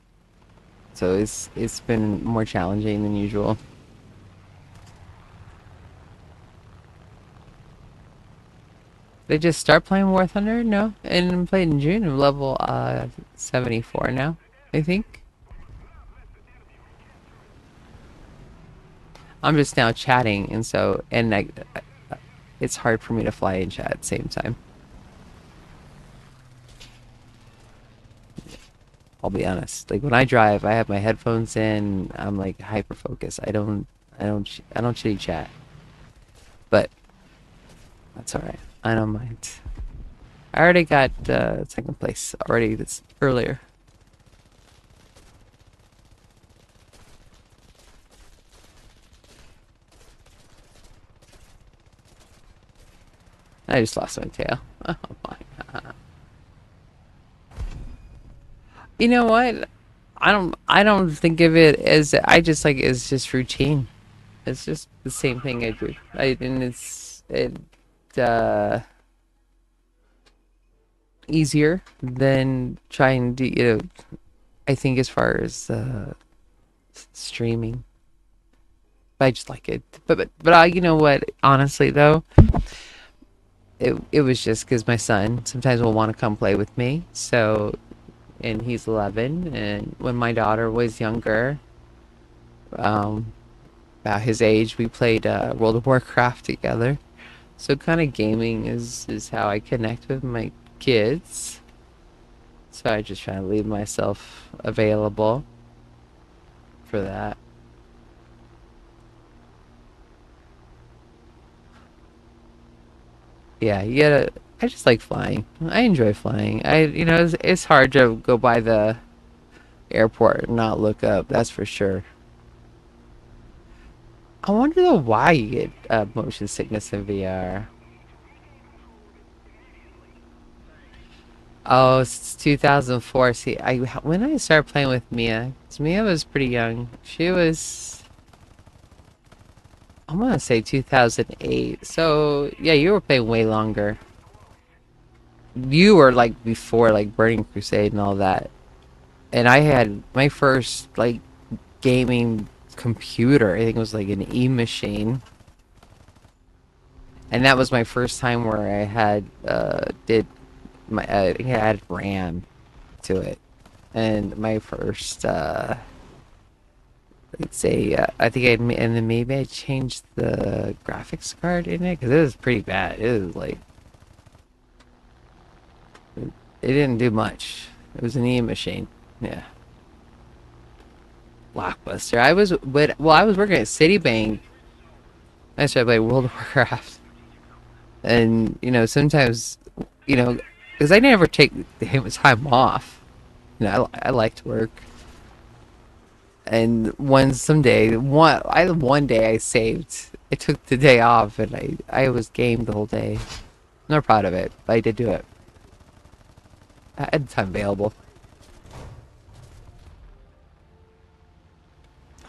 so it's been more challenging than usual. They just start playing War Thunder? No, and played in June. I'm level 74 now, I think. I'm just now chatting, and so it's hard for me to fly and chat at the same time. I'll be honest. Like when I drive, I have my headphones in. I'm like hyper focused. I don't chitty chat, but that's all right. I don't mind. I already got second place already this earlier. I just lost my tail. Oh my god. You know what? I don't think of it as I just like it's just routine. It's just the same thing I do. And it uh easier than trying to I think as far as streaming. I just like it. But you know what? Honestly though, it was just because my son sometimes will want to come play with me. So and he's 11, and when my daughter was younger, um, about his age, we played World of Warcraft together. So kind of gaming is how I connect with my kids. So I just try to leave myself available for that. Yeah, you gotta. I just like flying. I enjoy flying. It's hard to go by the airport and not look up. That's for sure. I wonder though why you get motion sickness in VR. Oh, it's 2004. See, I when I started playing with Mia, 'cause Mia was pretty young. She was, I'm gonna say 2008. So yeah, you were playing way longer. You were like before like Burning Crusade and all that. And I had my first like gaming computer. I think it was like an E machine, and that was my first time where I had did my I think I added RAM to it, and my first let's say I think and then maybe I changed the graphics card in it because it was pretty bad. It was like it didn't do much. It was an E machine. Yeah, Blockbuster. I was working at Citibank. I started playing World of Warcraft, and sometimes because I never take the time off. I like to work. And one day I saved. I took the day off and I was gamed the whole day. I'm not proud of it, but I did do it. I had time available.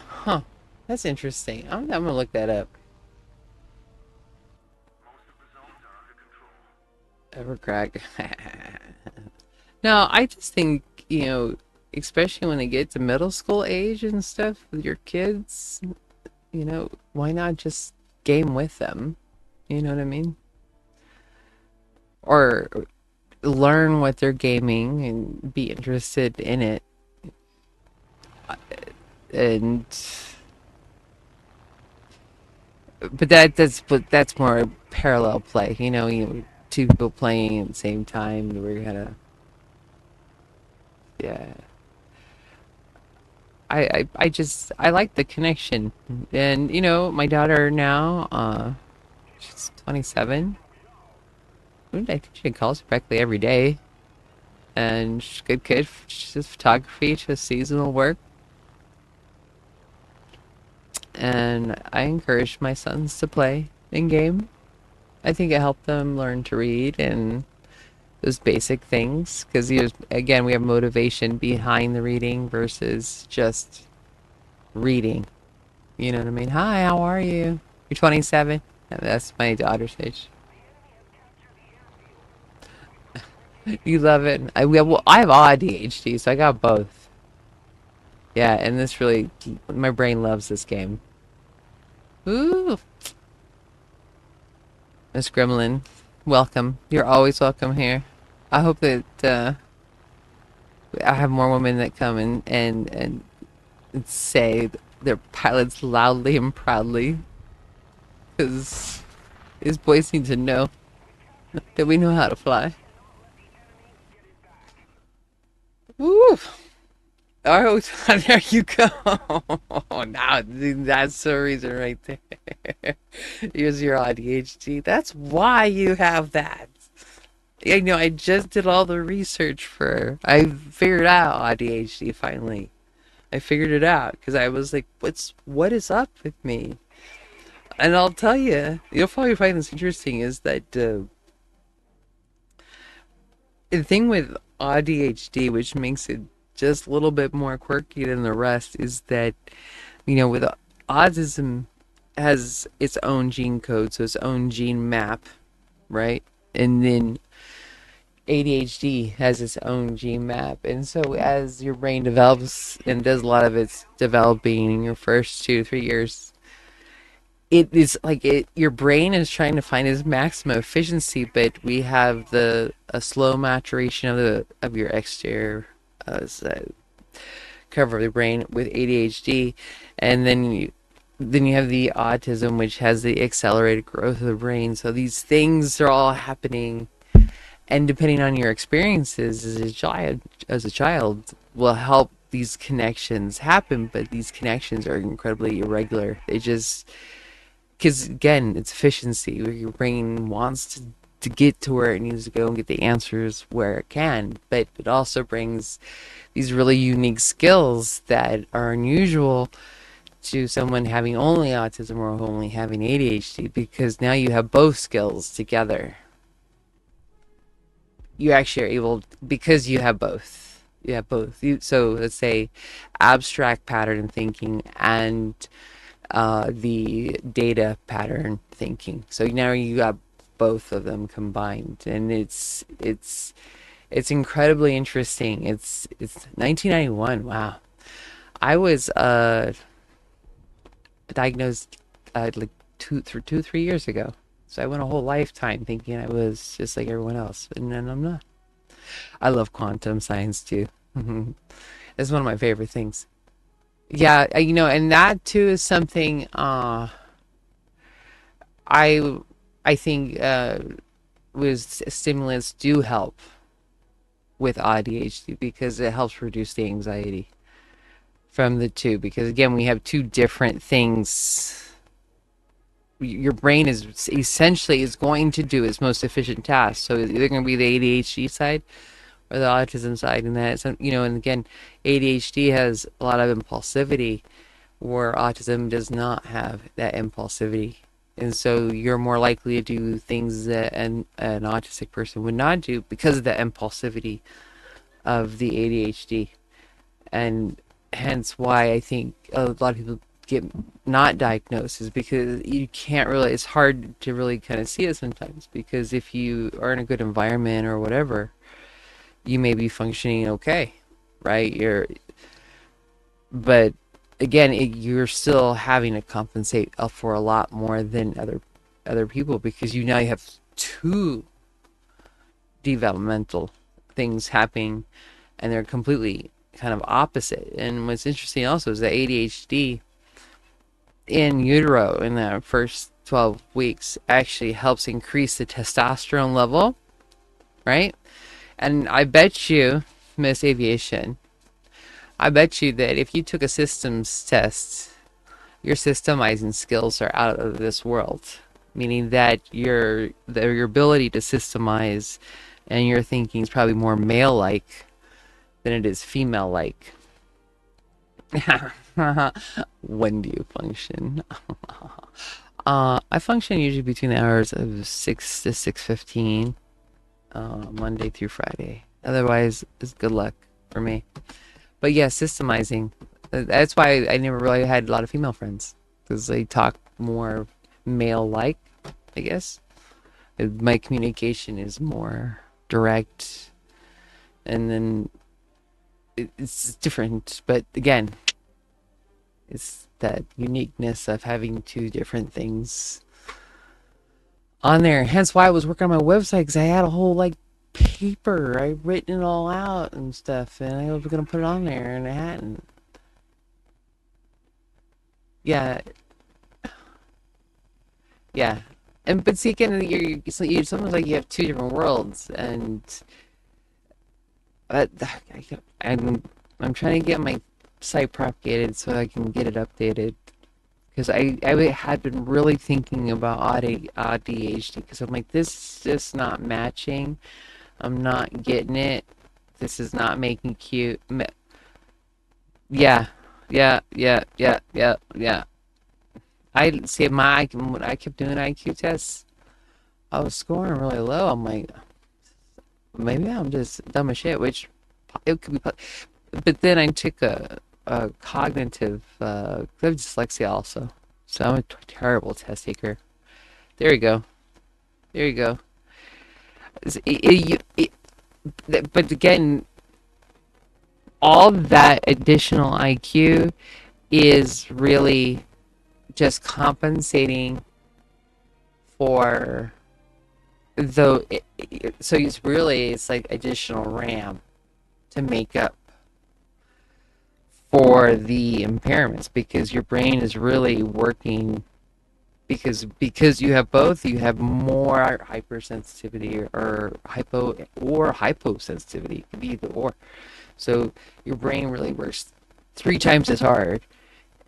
Huh. That's interesting. I'm gonna look that up. Evercrack. No, I just think, especially when they get to middle school age and stuff with your kids, why not just game with them? You know what I mean? Or learn what they're gaming and be interested in it. And but that's more parallel play. Two people playing at the same time. We're gonna yeah. I like the connection, and my daughter now, she's 27. I think she calls practically every day, and she's a good kid. She does photography, she does seasonal work, and I encourage my sons to play in game. I think it helped them learn to read and those basic things because again we have motivation behind the reading versus just reading. You know what I mean? Hi, how are you? You're 27. That's my daughter's age. You love it. Well, I have all ADHD, so I got both. Yeah, and this really, my brain loves this game. Ooh, Miss Gremlin, welcome. You're always welcome here. I hope that I have more women that come and say their pilots loudly and proudly, because these boys need to know that we know how to fly. Woo! Oh, there you go. Now that's the reason right there. Here's your ADHD. That's why you have that. I just did all the research for. I figured out ADHD finally. I figured it out because I was like, what is up with me? And I'll tell you, you'll probably find this interesting is that the thing with ADHD, which makes it just a little bit more quirky than the rest, is that with autism has its own gene code, so its own gene map, right? And then ADHD has its own gene map. And so as your brain develops and does a lot of its developing in your first 2 to 3 years, it is like your brain is trying to find its maximum efficiency, but we have the a slow maturation of your exterior cover of the brain with ADHD, and then you have the autism, which has the accelerated growth of the brain. So these things are all happening, and depending on your experiences as a child, will help these connections happen. But these connections are incredibly irregular. They just because again, it's efficiency. Where your brain wants to get to where it needs to go and get the answers where it can, but it also brings these really unique skills that are unusual to someone having only autism or only having ADHD, because now you have both skills together. You actually are able, because you have both. You have both. So let's say abstract pattern thinking and the data pattern thinking. So now you got both of them combined, and it's incredibly interesting. It's 1991. Wow, I was diagnosed like 3 years ago. So I went a whole lifetime thinking I was just like everyone else, and then I'm not. I love quantum science too. It's one of my favorite things. Yeah, and that too is something I I think was stimulants do help with ADHD because it helps reduce the anxiety from the two. Because again, we have two different things. Your brain is essentially is going to do its most efficient task. So it's either going to be the ADHD side or the autism side, and and again, ADHD has a lot of impulsivity, where autism does not have that impulsivity. And so you're more likely to do things that an autistic person would not do because of the impulsivity of the ADHD. And hence why I think a lot of people get not diagnosed is because you can't really, it's hard to really kind of see it sometimes, because if you are in a good environment or whatever, you may be functioning okay, right? But again, you're still having to compensate for a lot more than other people, because you now you have two developmental things happening, and they're completely kind of opposite. And what's interesting also is that ADHD in utero in the first 12 weeks actually helps increase the testosterone level, right? And I bet you, Miss Aviation, I bet you that if you took a systems test, your systemizing skills are out of this world. Meaning that your ability to systemize and your thinking is probably more male-like than it is female-like. When do you function? I function usually between the hours of 6 to 6:15, Monday through Friday. Otherwise, it's good luck for me. But yeah, systemizing. That's why I never really had a lot of female friends, because they talk more male-like, I guess. My communication is more direct, and then it's different. But again, it's that uniqueness of having two different things on there. Hence why I was working on my website, because I had a whole like paper. I written it all out and stuff, and I was gonna put it on there, and I hadn't. Yeah, yeah. And but see again, you sometimes like you have two different worlds, and uh, I'm I'm trying to get my site propagated so I can get it updated because I had been really thinking about ADHD because I'm like this is just not matching. I'm not getting it. This is not making cute. Yeah, yeah. I see my when I kept doing IQ tests, I was scoring really low. I'm like, maybe I'm just dumb as shit, which it could be. But then I took a cognitive, I have dyslexia also, so I'm a terrible test taker. There you go. There you go. But again, all that additional IQ is really just compensating for though. So it's like additional RAM to make up for the impairments because your brain is really working because you have both you have more hypersensitivity or hyposensitivity. It could be either or, so your brain really works three times as hard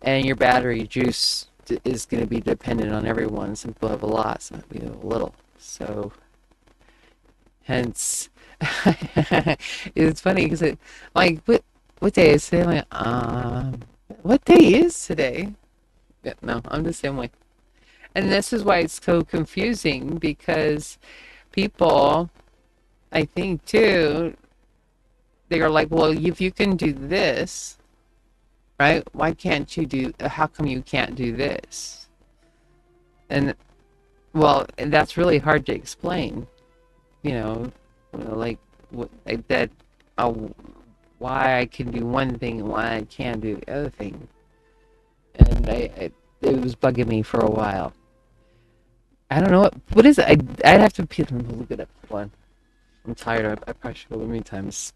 and your battery juice is going to be dependent on everyone. Some people have a lot, some people have a little, so hence it's funny because it like what day is today? Like, what day is today? Yeah, no, I'm the same way. And this is why it's so confusing because people, I think too, they are like, well, if you can do this, right? Why can't you do, how come you can't do this? And well, and that's really hard to explain, you know, like like that, uh, why I can do one thing and why I can't do the other thing. And it was bugging me for a while. I don't know what is it. I'd have to look it up. Hold on. I'm tired. I probably should go many times.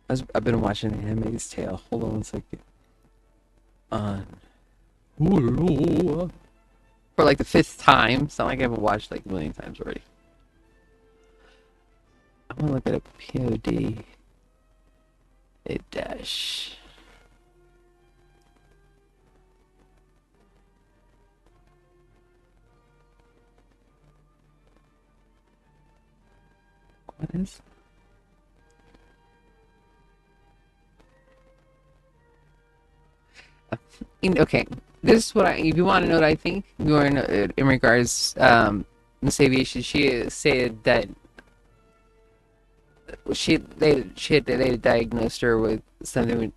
I've been watching Handmaid's Tale. Hold on one second. On for like the fifth time. It's not like I haven't watched like a million times already. I'm gonna look at a POD. It dash. What is? Okay, this is what I. If you want to know what I think, you want to know in regards Miss Aviation. She said that they diagnosed her with something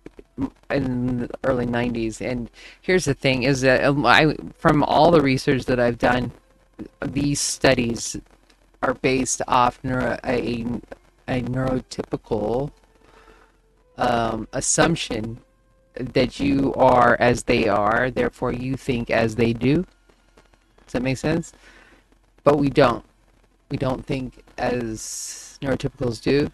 in the early 90s. And here's the thing: is that from all the research that I've done, these studies are based off a neurotypical assumption that you are as they are, therefore you think as they do. Does that make sense? But we don't. We don't think as neurotypicals do.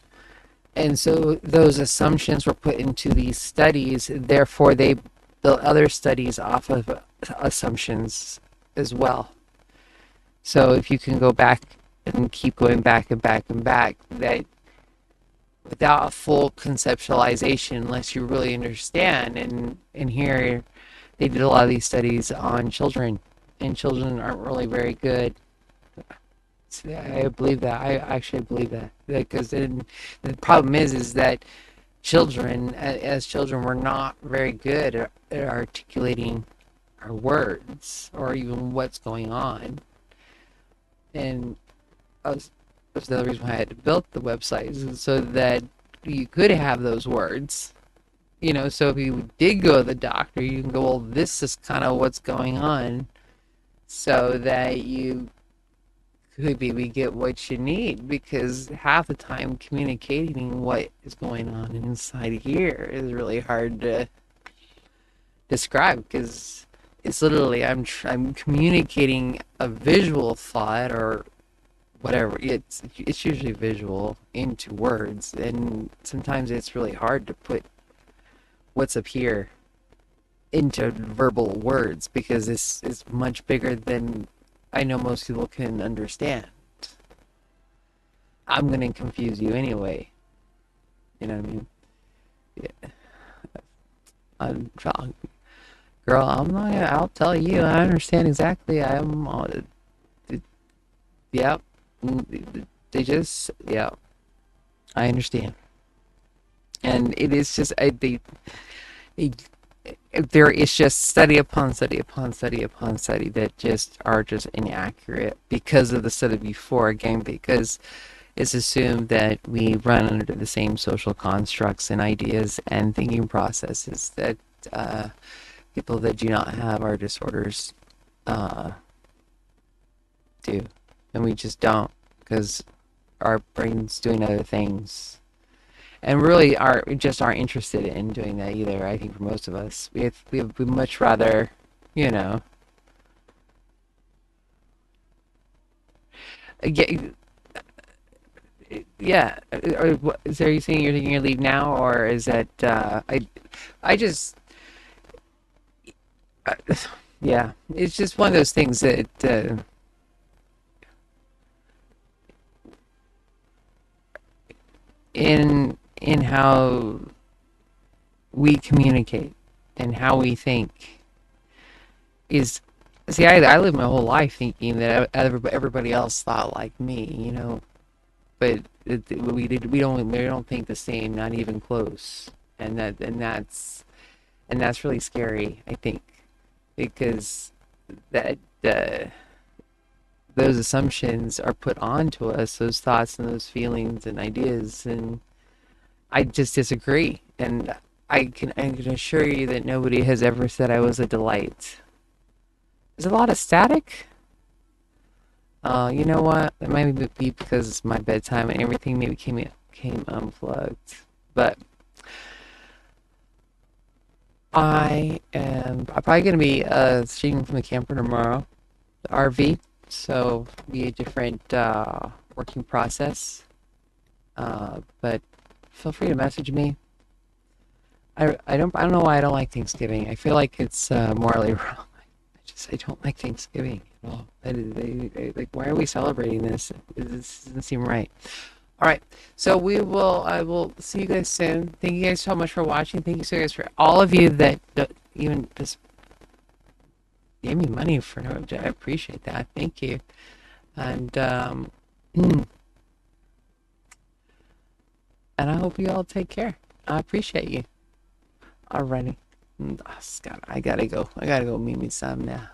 And so those assumptions were put into these studies. Therefore, they built other studies off of assumptions as well. So if you can go back and keep going back and back and back, that without a full conceptualization, unless you really understand, and here they did a lot of these studies on children, and children aren't really very good. I believe that. I actually believe that because the problem is that children, as children, we're not very good at articulating our words or even what's going on. And that's the other reason why I had to build the website, is so that you could have those words. So if you did go to the doctor, you can go, well, this is kind of what's going on, so that you could maybe get what you need, because half the time communicating what is going on inside here is really hard to describe, because it's literally I'm communicating a visual thought or whatever. It's usually visual into words, and sometimes it's really hard to put what's up here into verbal words because this is much bigger than I know most people can understand. I'm gonna confuse you anyway. You know what I mean? Yeah. I'm, girl, I'm not. I'll tell you. I understand exactly. I'm. Yep. They just. Yeah. I understand. And it is just. They there is just study upon study upon study upon study that just are just inaccurate because of the study before. Again, because it's assumed that we run under the same social constructs and ideas and thinking processes that people that do not have our disorders uh, do, and we just don't because our brain's doing other things, and really are we just aren't interested in doing that either. I think for most of us, we much rather, you know, get. Yeah, are you saying you're taking your leave now, or is that I just uh, yeah, it's just one of those things that in how we communicate and how we think is see I lived my whole life thinking that everybody else thought like me, you know, but we don't think the same, not even close, and that's really scary, I think, because that those assumptions are put onto us, those thoughts and those feelings and ideas, and I just disagree. And I can assure you that nobody has ever said I was a delight. There's a lot of static. You know what? It might be because it's my bedtime and everything maybe came unplugged. But I am probably gonna be streaming from the camper tomorrow, the RV. So be a different working process. But feel free to message me. I don't know why I don't like Thanksgiving. I feel like it's morally wrong. I don't like Thanksgiving at all. Like, why are we celebrating this? This doesn't seem right. All right, so I will see you guys soon. Thank you guys so much for watching. Thank you so guys for all of you that even just gave me money for no object. I appreciate that. Thank you. And and I hope you all take care. I appreciate you. Alrighty. Oh, Scott, I gotta go. I gotta go meet me some now.